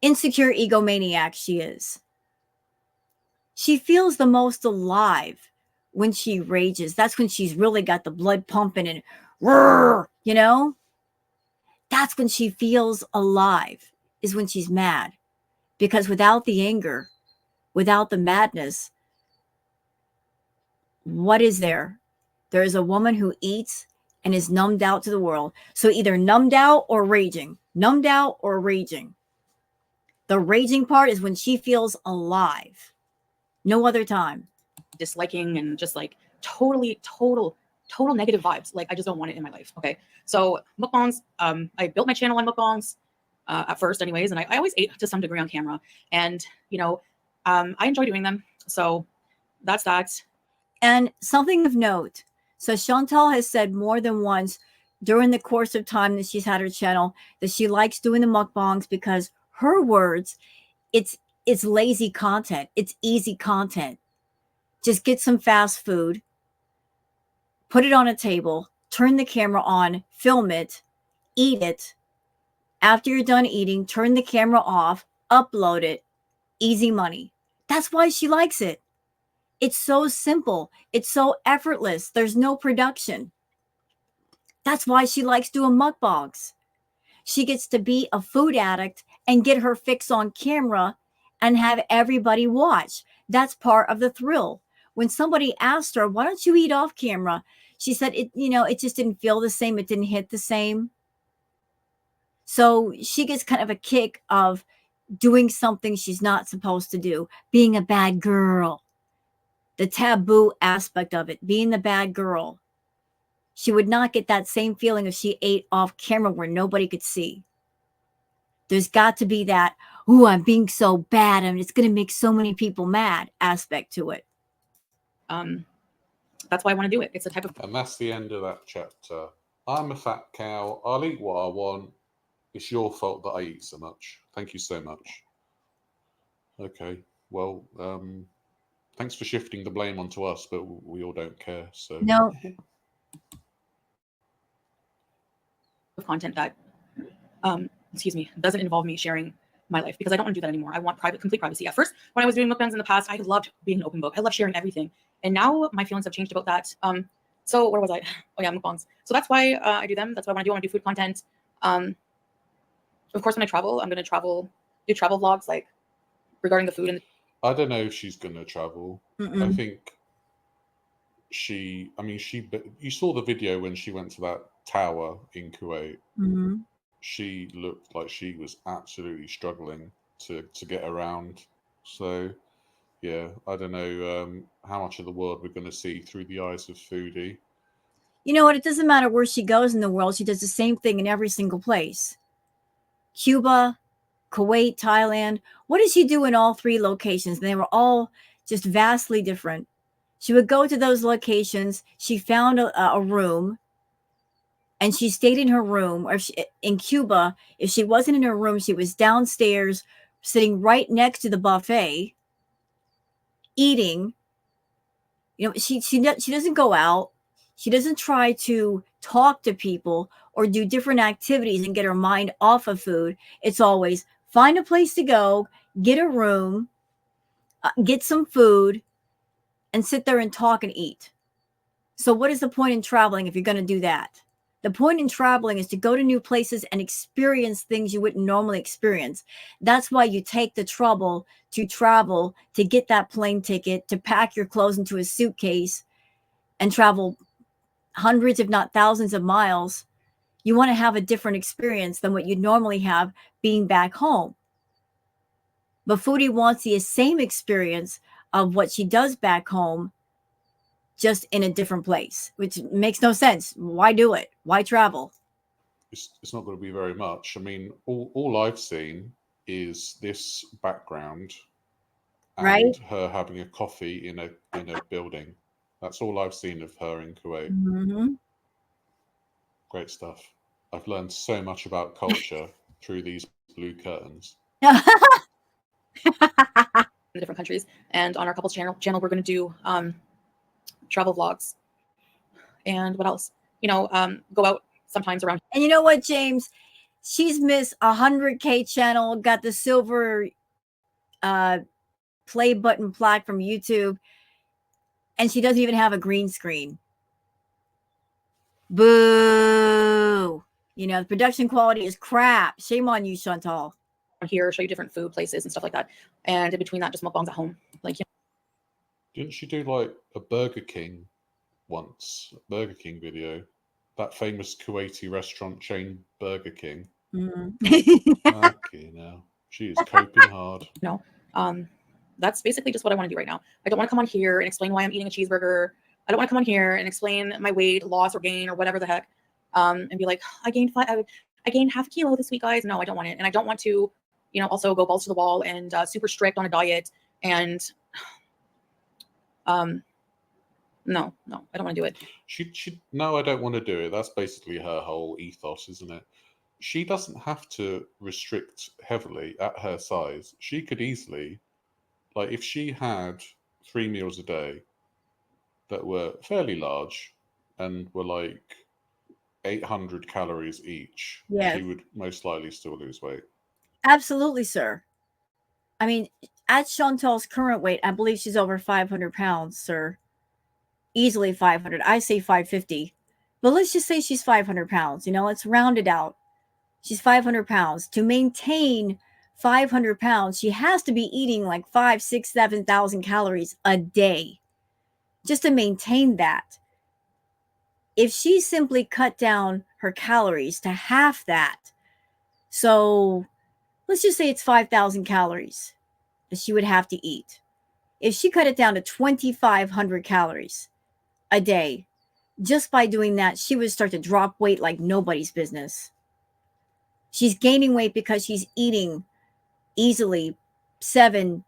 S1: Insecure egomaniac she is. She feels the most alive when she rages. That's when she's really got the blood pumping and roar, you know? That's when she feels alive, is when she's mad. Because without the anger, without the madness, what is there? There is a woman who eats and is numbed out to the world. So either numbed out or raging. Numbed out or raging. The raging part is when she feels alive. No other time.
S3: disliking and just like total negative vibes. Like I just don't want it in my life. Okay. So mukbangs, I built my channel on mukbangs at first anyways. And I always ate to some degree on camera. And, I enjoy doing them. So that's that.
S1: And something of note. So Chantal has said more than once during the course of time that she's had her channel that she likes doing the mukbangs because her words, it's lazy content. It's easy content. Just get some fast food, put it on a table, turn the camera on, film it, eat it. After you're done eating, turn the camera off, upload it. Easy money. That's why she likes it. It's so simple. It's so effortless. There's no production. That's why she likes doing mukbangs. She gets to be a food addict and get her fix on camera and have everybody watch. That's part of the thrill. When somebody asked her, why don't you eat off camera? She said, it just didn't feel the same. It didn't hit the same. So she gets kind of a kick of doing something she's not supposed to do, being a bad girl, the taboo aspect of it, being the bad girl. She would not get that same feeling if she ate off camera where nobody could see. There's got to be that, ooh, I'm being so bad and it's going to make so many people mad aspect to it.
S3: That's why I want to do it. It's a type of...
S2: And that's the end of that chapter. I'm a fat cow. I'll eat what I want. It's your fault that I eat so much. Thank you so much. Okay, well, thanks for shifting the blame onto us, but we all don't care. So
S1: No.
S3: Content that, excuse me, doesn't involve me sharing my life, because I don't want to do that anymore. I want complete privacy. At first, when I was doing mukbangs in the past, I loved being an open book. I love sharing everything. And now my feelings have changed about that. So where was I? Oh yeah, mukbangs. So that's why I do them. That's what I want to do. I want to do food content. Of course, when I travel, I'm going to do travel vlogs, like regarding the food. And
S2: I don't know if she's going to travel.
S1: Mm-mm.
S2: I think you saw the video when she went to that tower in Kuwait.
S1: Mm-hmm.
S2: She looked like she was absolutely struggling to get around. So, yeah, I don't know how much of the world we're going to see through the eyes of Fraudy.
S1: You know what? It doesn't matter where she goes in the world. She does the same thing in every single place. Cuba, Kuwait, Thailand. What did she do in all three locations? And they were all just vastly different. She would go to those locations. She found a room, and she stayed in her room. Or in Cuba, if she wasn't in her room, she was downstairs, sitting right next to the buffet, eating. You know, she doesn't go out. She doesn't try to talk to people or do different activities and get her mind off of food. It's always find a place to go, get a room, get some food, and sit there and talk and eat. So what is the point in traveling if you're going to do that? The point in traveling is to go to new places and experience things you wouldn't normally experience. That's why you take the trouble to travel, to get that plane ticket, to pack your clothes into a suitcase and travel hundreds, if not thousands of miles. You want to have a different experience than what you'd normally have being back home. But Fraudy wants the same experience of what she does back home, just in a different place, which makes no sense. Why do it? Why travel?
S2: It's not going to be very much. I mean, all I've seen is this background and
S1: right?
S2: Her having a coffee in a building. That's all I've seen of her in Kuwait.
S1: Mm-hmm.
S2: Great stuff. I've learned so much about culture through these blue curtains.
S3: the different countries. And on our couples channel, we're going to do travel vlogs. And what else? You know, go out sometimes around.
S1: And you know what, James? She's missed 100K channel, got the silver play button plaque from YouTube, and she doesn't even have a green screen. Boo! You know, the production quality is crap. Shame on you, Chantal.
S3: Here, show you different food places and stuff like that. And in between that, just mukbangs at home. Like, you know.
S2: Didn't she do like a Burger King once? A Burger King video? That famous Kuwaiti restaurant chain, Burger King. Okay, now she is coping hard.
S3: No, that's basically just what I want to do right now. I don't want to come on here and explain why I'm eating a cheeseburger. I don't want to come on here and explain my weight loss or gain or whatever the heck, and be like, I gained half a kilo this week, guys. No, I don't want it, and I don't want to, you know, also go balls to the wall and super strict on a diet and no, I don't want to do it.
S2: No, I don't want to do it. That's basically her whole ethos, isn't it? She doesn't have to restrict heavily at her size. She could easily, like, if she had 3 meals a day that were fairly large and were like 800 calories each,
S1: yes,
S2: she would most likely still lose weight.
S1: Absolutely, sir. I mean, at Chantal's current weight, I believe she's over 500 pounds, sir. Easily 500. I say 550. But let's just say she's 500 pounds. You know, let's round it out. She's 500 pounds. To maintain 500 pounds, she has to be eating like 5, 6, 7,000 calories a day just to maintain that. If she simply cut down her calories to half that, so let's just say it's 5,000 calories that she would have to eat. If she cut it down to 2,500 calories a day, just by doing that, she would start to drop weight like nobody's business. She's gaining weight because she's eating easily 7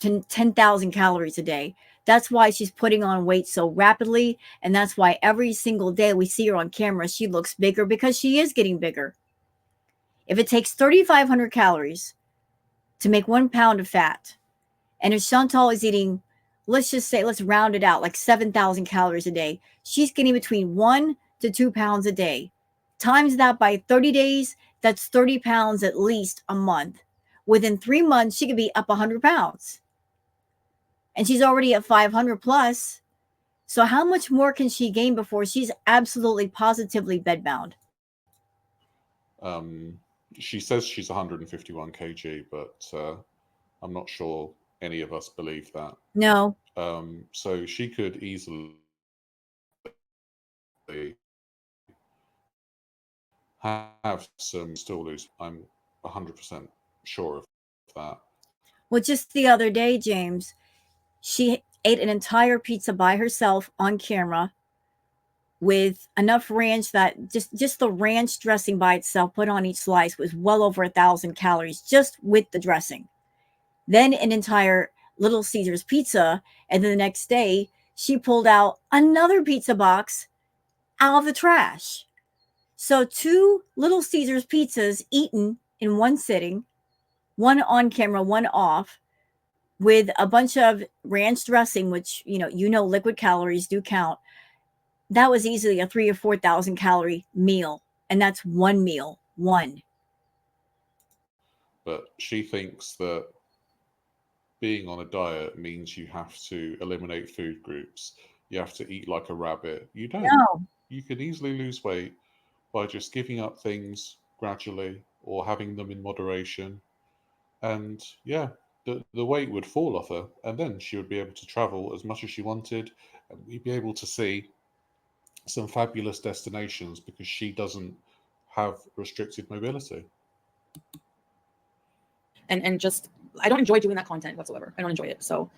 S1: to 10,000 calories a day. That's why she's putting on weight so rapidly. And that's why every single day we see her on camera, she looks bigger because she is getting bigger. If it takes 3,500 calories to make 1 pound of fat, and if Chantal is eating, let's just say, let's round it out, like 7,000 calories a day, she's getting between 1 to 2 pounds a day. Times that by 30 days, that's 30 pounds at least a month. Within 3 months, she could be up 100 pounds. And she's already at 500 plus. So how much more can she gain before she's absolutely positively bedbound?
S2: She says she's 151 kg, but I'm not sure any of us believe that.
S1: No.
S2: So she could easily have some still lose. I'm 100% sure of that.
S1: Well, just the other day, James, she ate an entire pizza by herself on camera with enough ranch that just the ranch dressing by itself put on each slice was well over 1,000 calories just with the dressing. Then an entire Little Caesars pizza, and then the next day she pulled out another pizza box out of the trash. So 2 Little Caesars pizzas eaten in one sitting, one on camera, one off, with a bunch of ranch dressing, which liquid calories do count. That was easily a 3,000 or 4,000 calorie meal, and that's one meal, one.
S2: But she thinks that being on a diet means you have to eliminate food groups. You have to eat like a rabbit. You don't.
S1: No.
S2: You can easily lose weight by just giving up things gradually or having them in moderation. And yeah, the weight would fall off her, and then she would be able to travel as much as she wanted, and we'd be able to see some fabulous destinations because she doesn't have restricted mobility.
S3: And just, I don't enjoy doing that content whatsoever. I don't enjoy it. So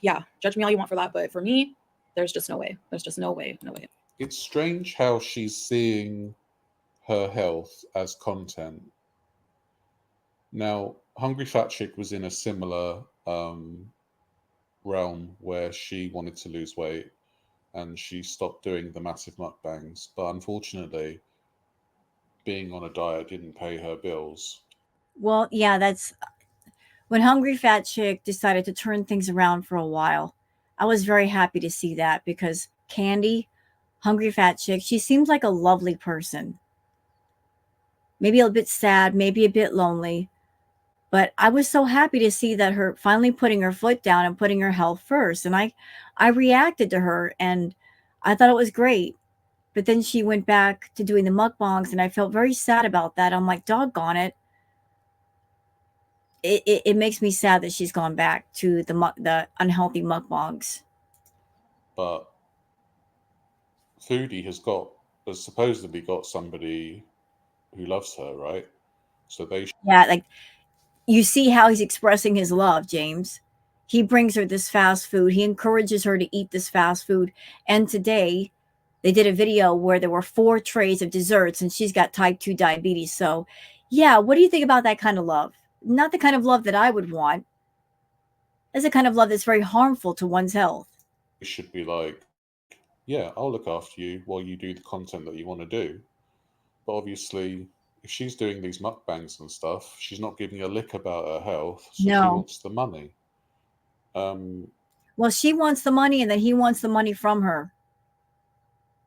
S3: yeah, judge me all you want for that, but for me, there's just no way. There's just no way.
S2: It's strange how she's seeing her health as content. Now, Hungry Fat Chick was in a similar realm where she wanted to lose weight and she stopped doing the massive mukbangs. But unfortunately, being on a diet didn't pay her bills.
S1: Well, yeah, that's when Hungry Fat Chick decided to turn things around for a while. I was very happy to see that because Candy, Hungry Fat Chick, she seems like a lovely person. Maybe a bit sad, maybe a bit lonely. But I was so happy to see that her finally putting her foot down and putting her health first. And I reacted to her and I thought it was great. But then she went back to doing the mukbangs and I felt very sad about that. I'm like, doggone it. It makes me sad that she's gone back to the unhealthy mukbangs.
S2: But Foodie has supposedly got somebody who loves her, right? So they
S1: Yeah, like you see how he's expressing his love, James. He brings her this fast food. He encourages her to eat this fast food. And today they did a video where there were 4 trays of desserts and she's got type 2 diabetes. So yeah, what do you think about that kind of love? Not the kind of love that I would want. That's the kind of love that's very harmful to one's health.
S2: should be like, yeah, I'll look after you while you do the content that you want to do. But obviously, if she's doing these mukbangs and stuff, she's not giving a lick about her health, so she
S1: No.
S2: wants the money.
S1: Well, she wants the money and then he wants the money from her.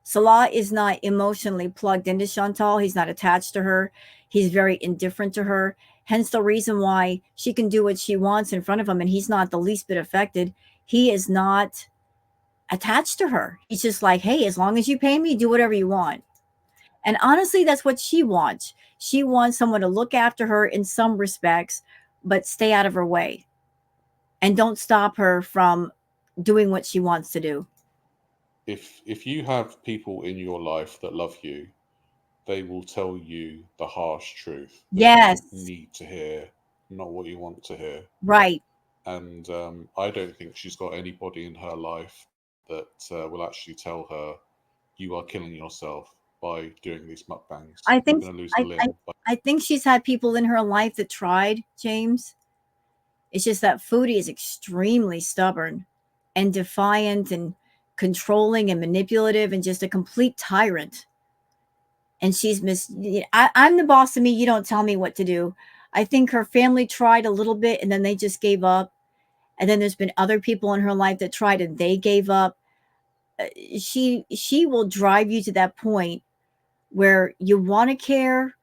S1: Salah is not emotionally plugged into Chantal. He's not attached to her. He's very indifferent to her. Hence the reason why she can do what she wants in front of him and he's not the least bit affected. He is not attached to her. He's just like, hey, as long as you pay me, do whatever you want. And honestly, that's what she wants. She wants someone to look after her in some respects, but stay out of her way. And don't stop her from doing what she wants to do.
S2: If you have people in your life that love you, they will tell you the harsh truth that
S1: Yes.
S2: you need to hear, not what you want to hear.
S1: Right.
S2: And I don't think she's got anybody in her life that will actually tell her, you are killing yourself by doing these mukbangs.
S1: I
S2: You're
S1: think
S2: going to lose a limb.
S1: I think she's had people in her life that tried, James. It's just that Foodie is extremely stubborn and defiant and controlling and manipulative and just a complete tyrant. And she's I'm the boss of me. You don't tell me what to do. I think her family tried a little bit and then they just gave up. And then there's been other people in her life that tried and they gave up. She will drive you to that point where you want to care,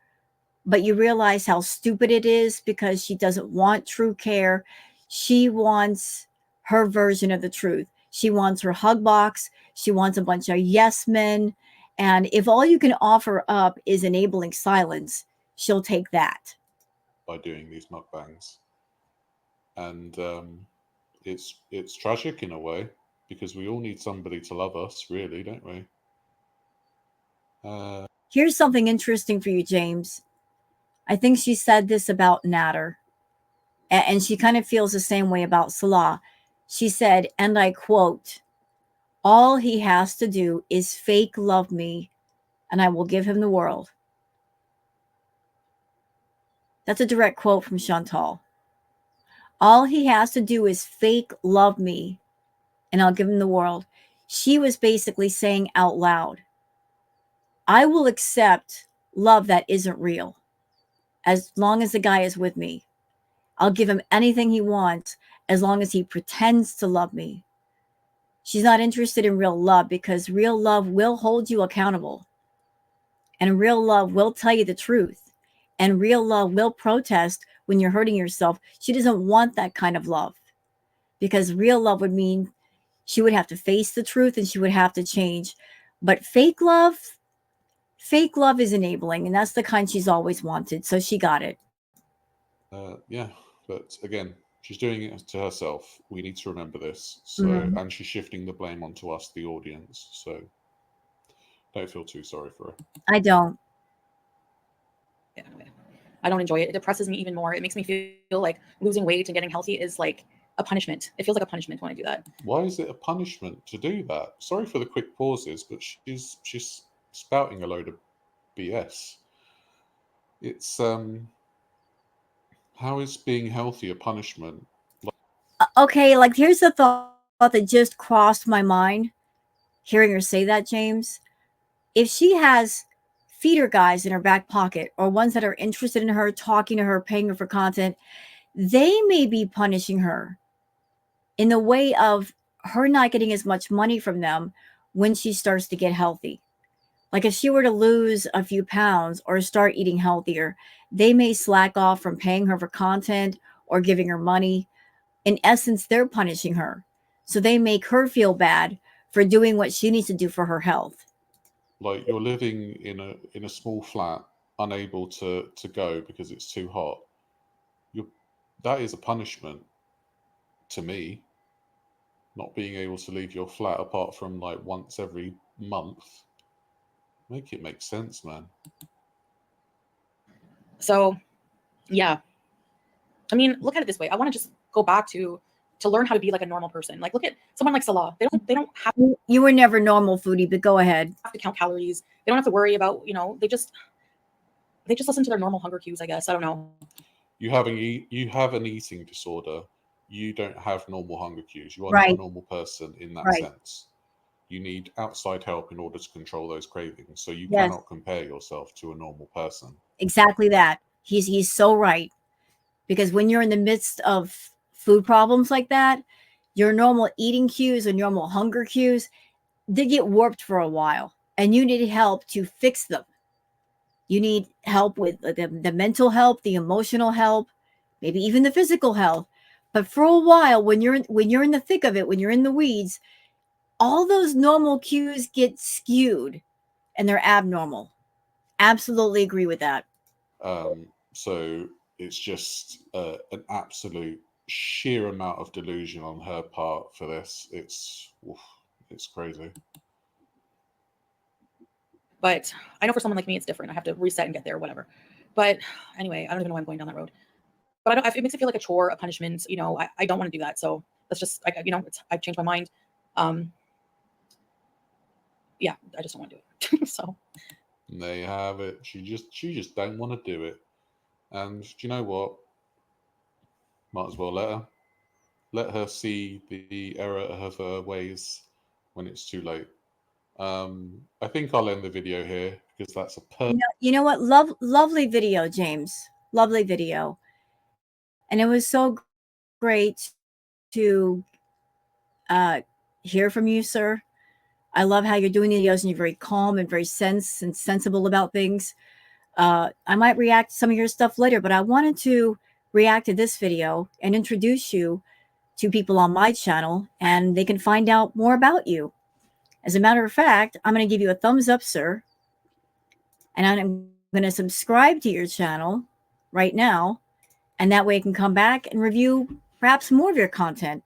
S1: but you realize how stupid it is because she doesn't want true care. She wants her version of the truth. She wants her hug box. She wants a bunch of yes men. And if all you can offer up is enabling silence, she'll take that.
S2: By doing these mukbangs. And it's tragic in a way, because we all need somebody to love us, really, don't we?
S1: Here's something interesting for you, James. I think she said this about Natter, and she kind of feels the same way about Salah. She said, and I quote, all he has to do is fake love me, and I will give him the world. That's a direct quote from Chantal. All he has to do is fake love me, and I'll give him the world. She was basically saying out loud, I will accept love that isn't real as long as the guy is with me. I'll give him anything he wants as long as he pretends to love me. She's not interested in real love because real love will hold you accountable. And real love will tell you the truth. And real love will protest when you're hurting yourself. She doesn't want that kind of love because real love would mean she would have to face the truth and she would have to change. But fake love is enabling, and that's the kind she's always wanted. So she got it.
S2: Yeah, but again, she's doing it to herself. We need to remember this. So, and she's shifting the blame onto us, the audience. So, don't feel too sorry for her.
S1: I don't.
S3: Yeah, I don't enjoy it. It depresses me even more. It makes me feel like losing weight and getting healthy is like a punishment. It feels like a punishment when I do that.
S2: Why is it a punishment to do that? Sorry for the quick pauses, but she's spouting a load of BS. It's how is being healthy a punishment?
S1: Okay, like here's the thought that just crossed my mind hearing her say that, James. If she has feeder guys in her back pocket or ones that are interested in her, talking to her, paying her for content, they may be punishing her in the way of her not getting as much money from them when she starts to get healthy. Like if she were to lose a few pounds or start eating healthier, they may slack off from paying her for content or giving her money. In essence, they're punishing her. So they make her feel bad for doing what she needs to do for her health.
S2: Like you're living in a small flat, unable to go because it's too hot. That is a punishment to me. Not being able to leave your flat apart from like once every month. Make it make sense, man.
S3: So, yeah. I mean, look at it this way. I want to just go back to learn how to be like a normal person. Like, look at someone like Salah. They don't have.
S1: You were never normal, Foodie, but go ahead.
S3: To count calories. They don't have to worry about, they just listen to their normal hunger cues, I guess. I don't know.
S2: You have an eating disorder. You don't have normal hunger cues. You are
S1: Right.
S2: not a normal person in that
S1: Right.
S2: sense. You need outside help in order to control those cravings. So you
S1: Yes.
S2: cannot compare yourself to a normal person.
S1: Exactly that. He's so right. Because when you're in the midst of food problems like that, your normal eating cues and normal hunger cues, they get warped for a while. And you need help to fix them. You need help with the mental help, the emotional help, maybe even the physical health. But for a while, when you're in the thick of it, when you're in the weeds, all those normal cues get skewed and they're abnormal. Absolutely agree with that.
S2: So it's just an absolute sheer amount of delusion on her part for this. It's crazy.
S3: But I know for someone like me, it's different. I have to reset and get there, whatever. But anyway, I don't even know why I'm going down that road. But I don't. It makes it feel like a chore, a punishment. You know, I don't want to do that. So that's just, you know, I've changed my mind. Yeah, I just don't want to do it. So
S2: there you have it. She just don't want to do it. And do you know what? Might as well let her see the error of her ways when it's too late. I think I'll end the video here because that's a
S1: You know what? Lovely video, James. Lovely video. And it was so great to hear from you, sir. I love how you're doing videos and you're very calm and very sensible about things. I might react to some of your stuff later, but I wanted to react to this video and introduce you to people on my channel, and they can find out more about you. As a matter of fact, I'm going to give you a thumbs up, sir, and I'm going to subscribe to your channel right now, and that way I can come back and review perhaps more of your content.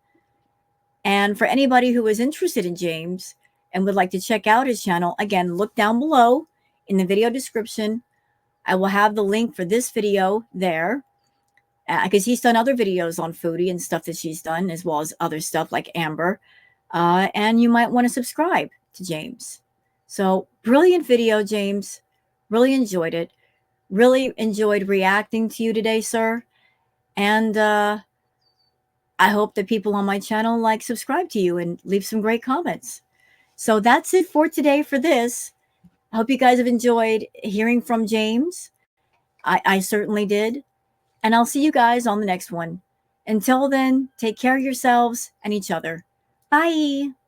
S1: And for anybody who is interested in James and would like to check out his channel, again, look down below in the video description. I will have the link for this video there, because he's done other videos on foodie and stuff that she's done, as well as other stuff like Amber. And you might want to subscribe to James. So brilliant video, James. Really enjoyed it. Really enjoyed reacting to you today, sir. And I hope that people on my channel subscribe to you and leave some great comments. So that's it for today for this. I hope you guys have enjoyed hearing from James. I certainly did. And I'll see you guys on the next one. Until then, take care of yourselves and each other. Bye.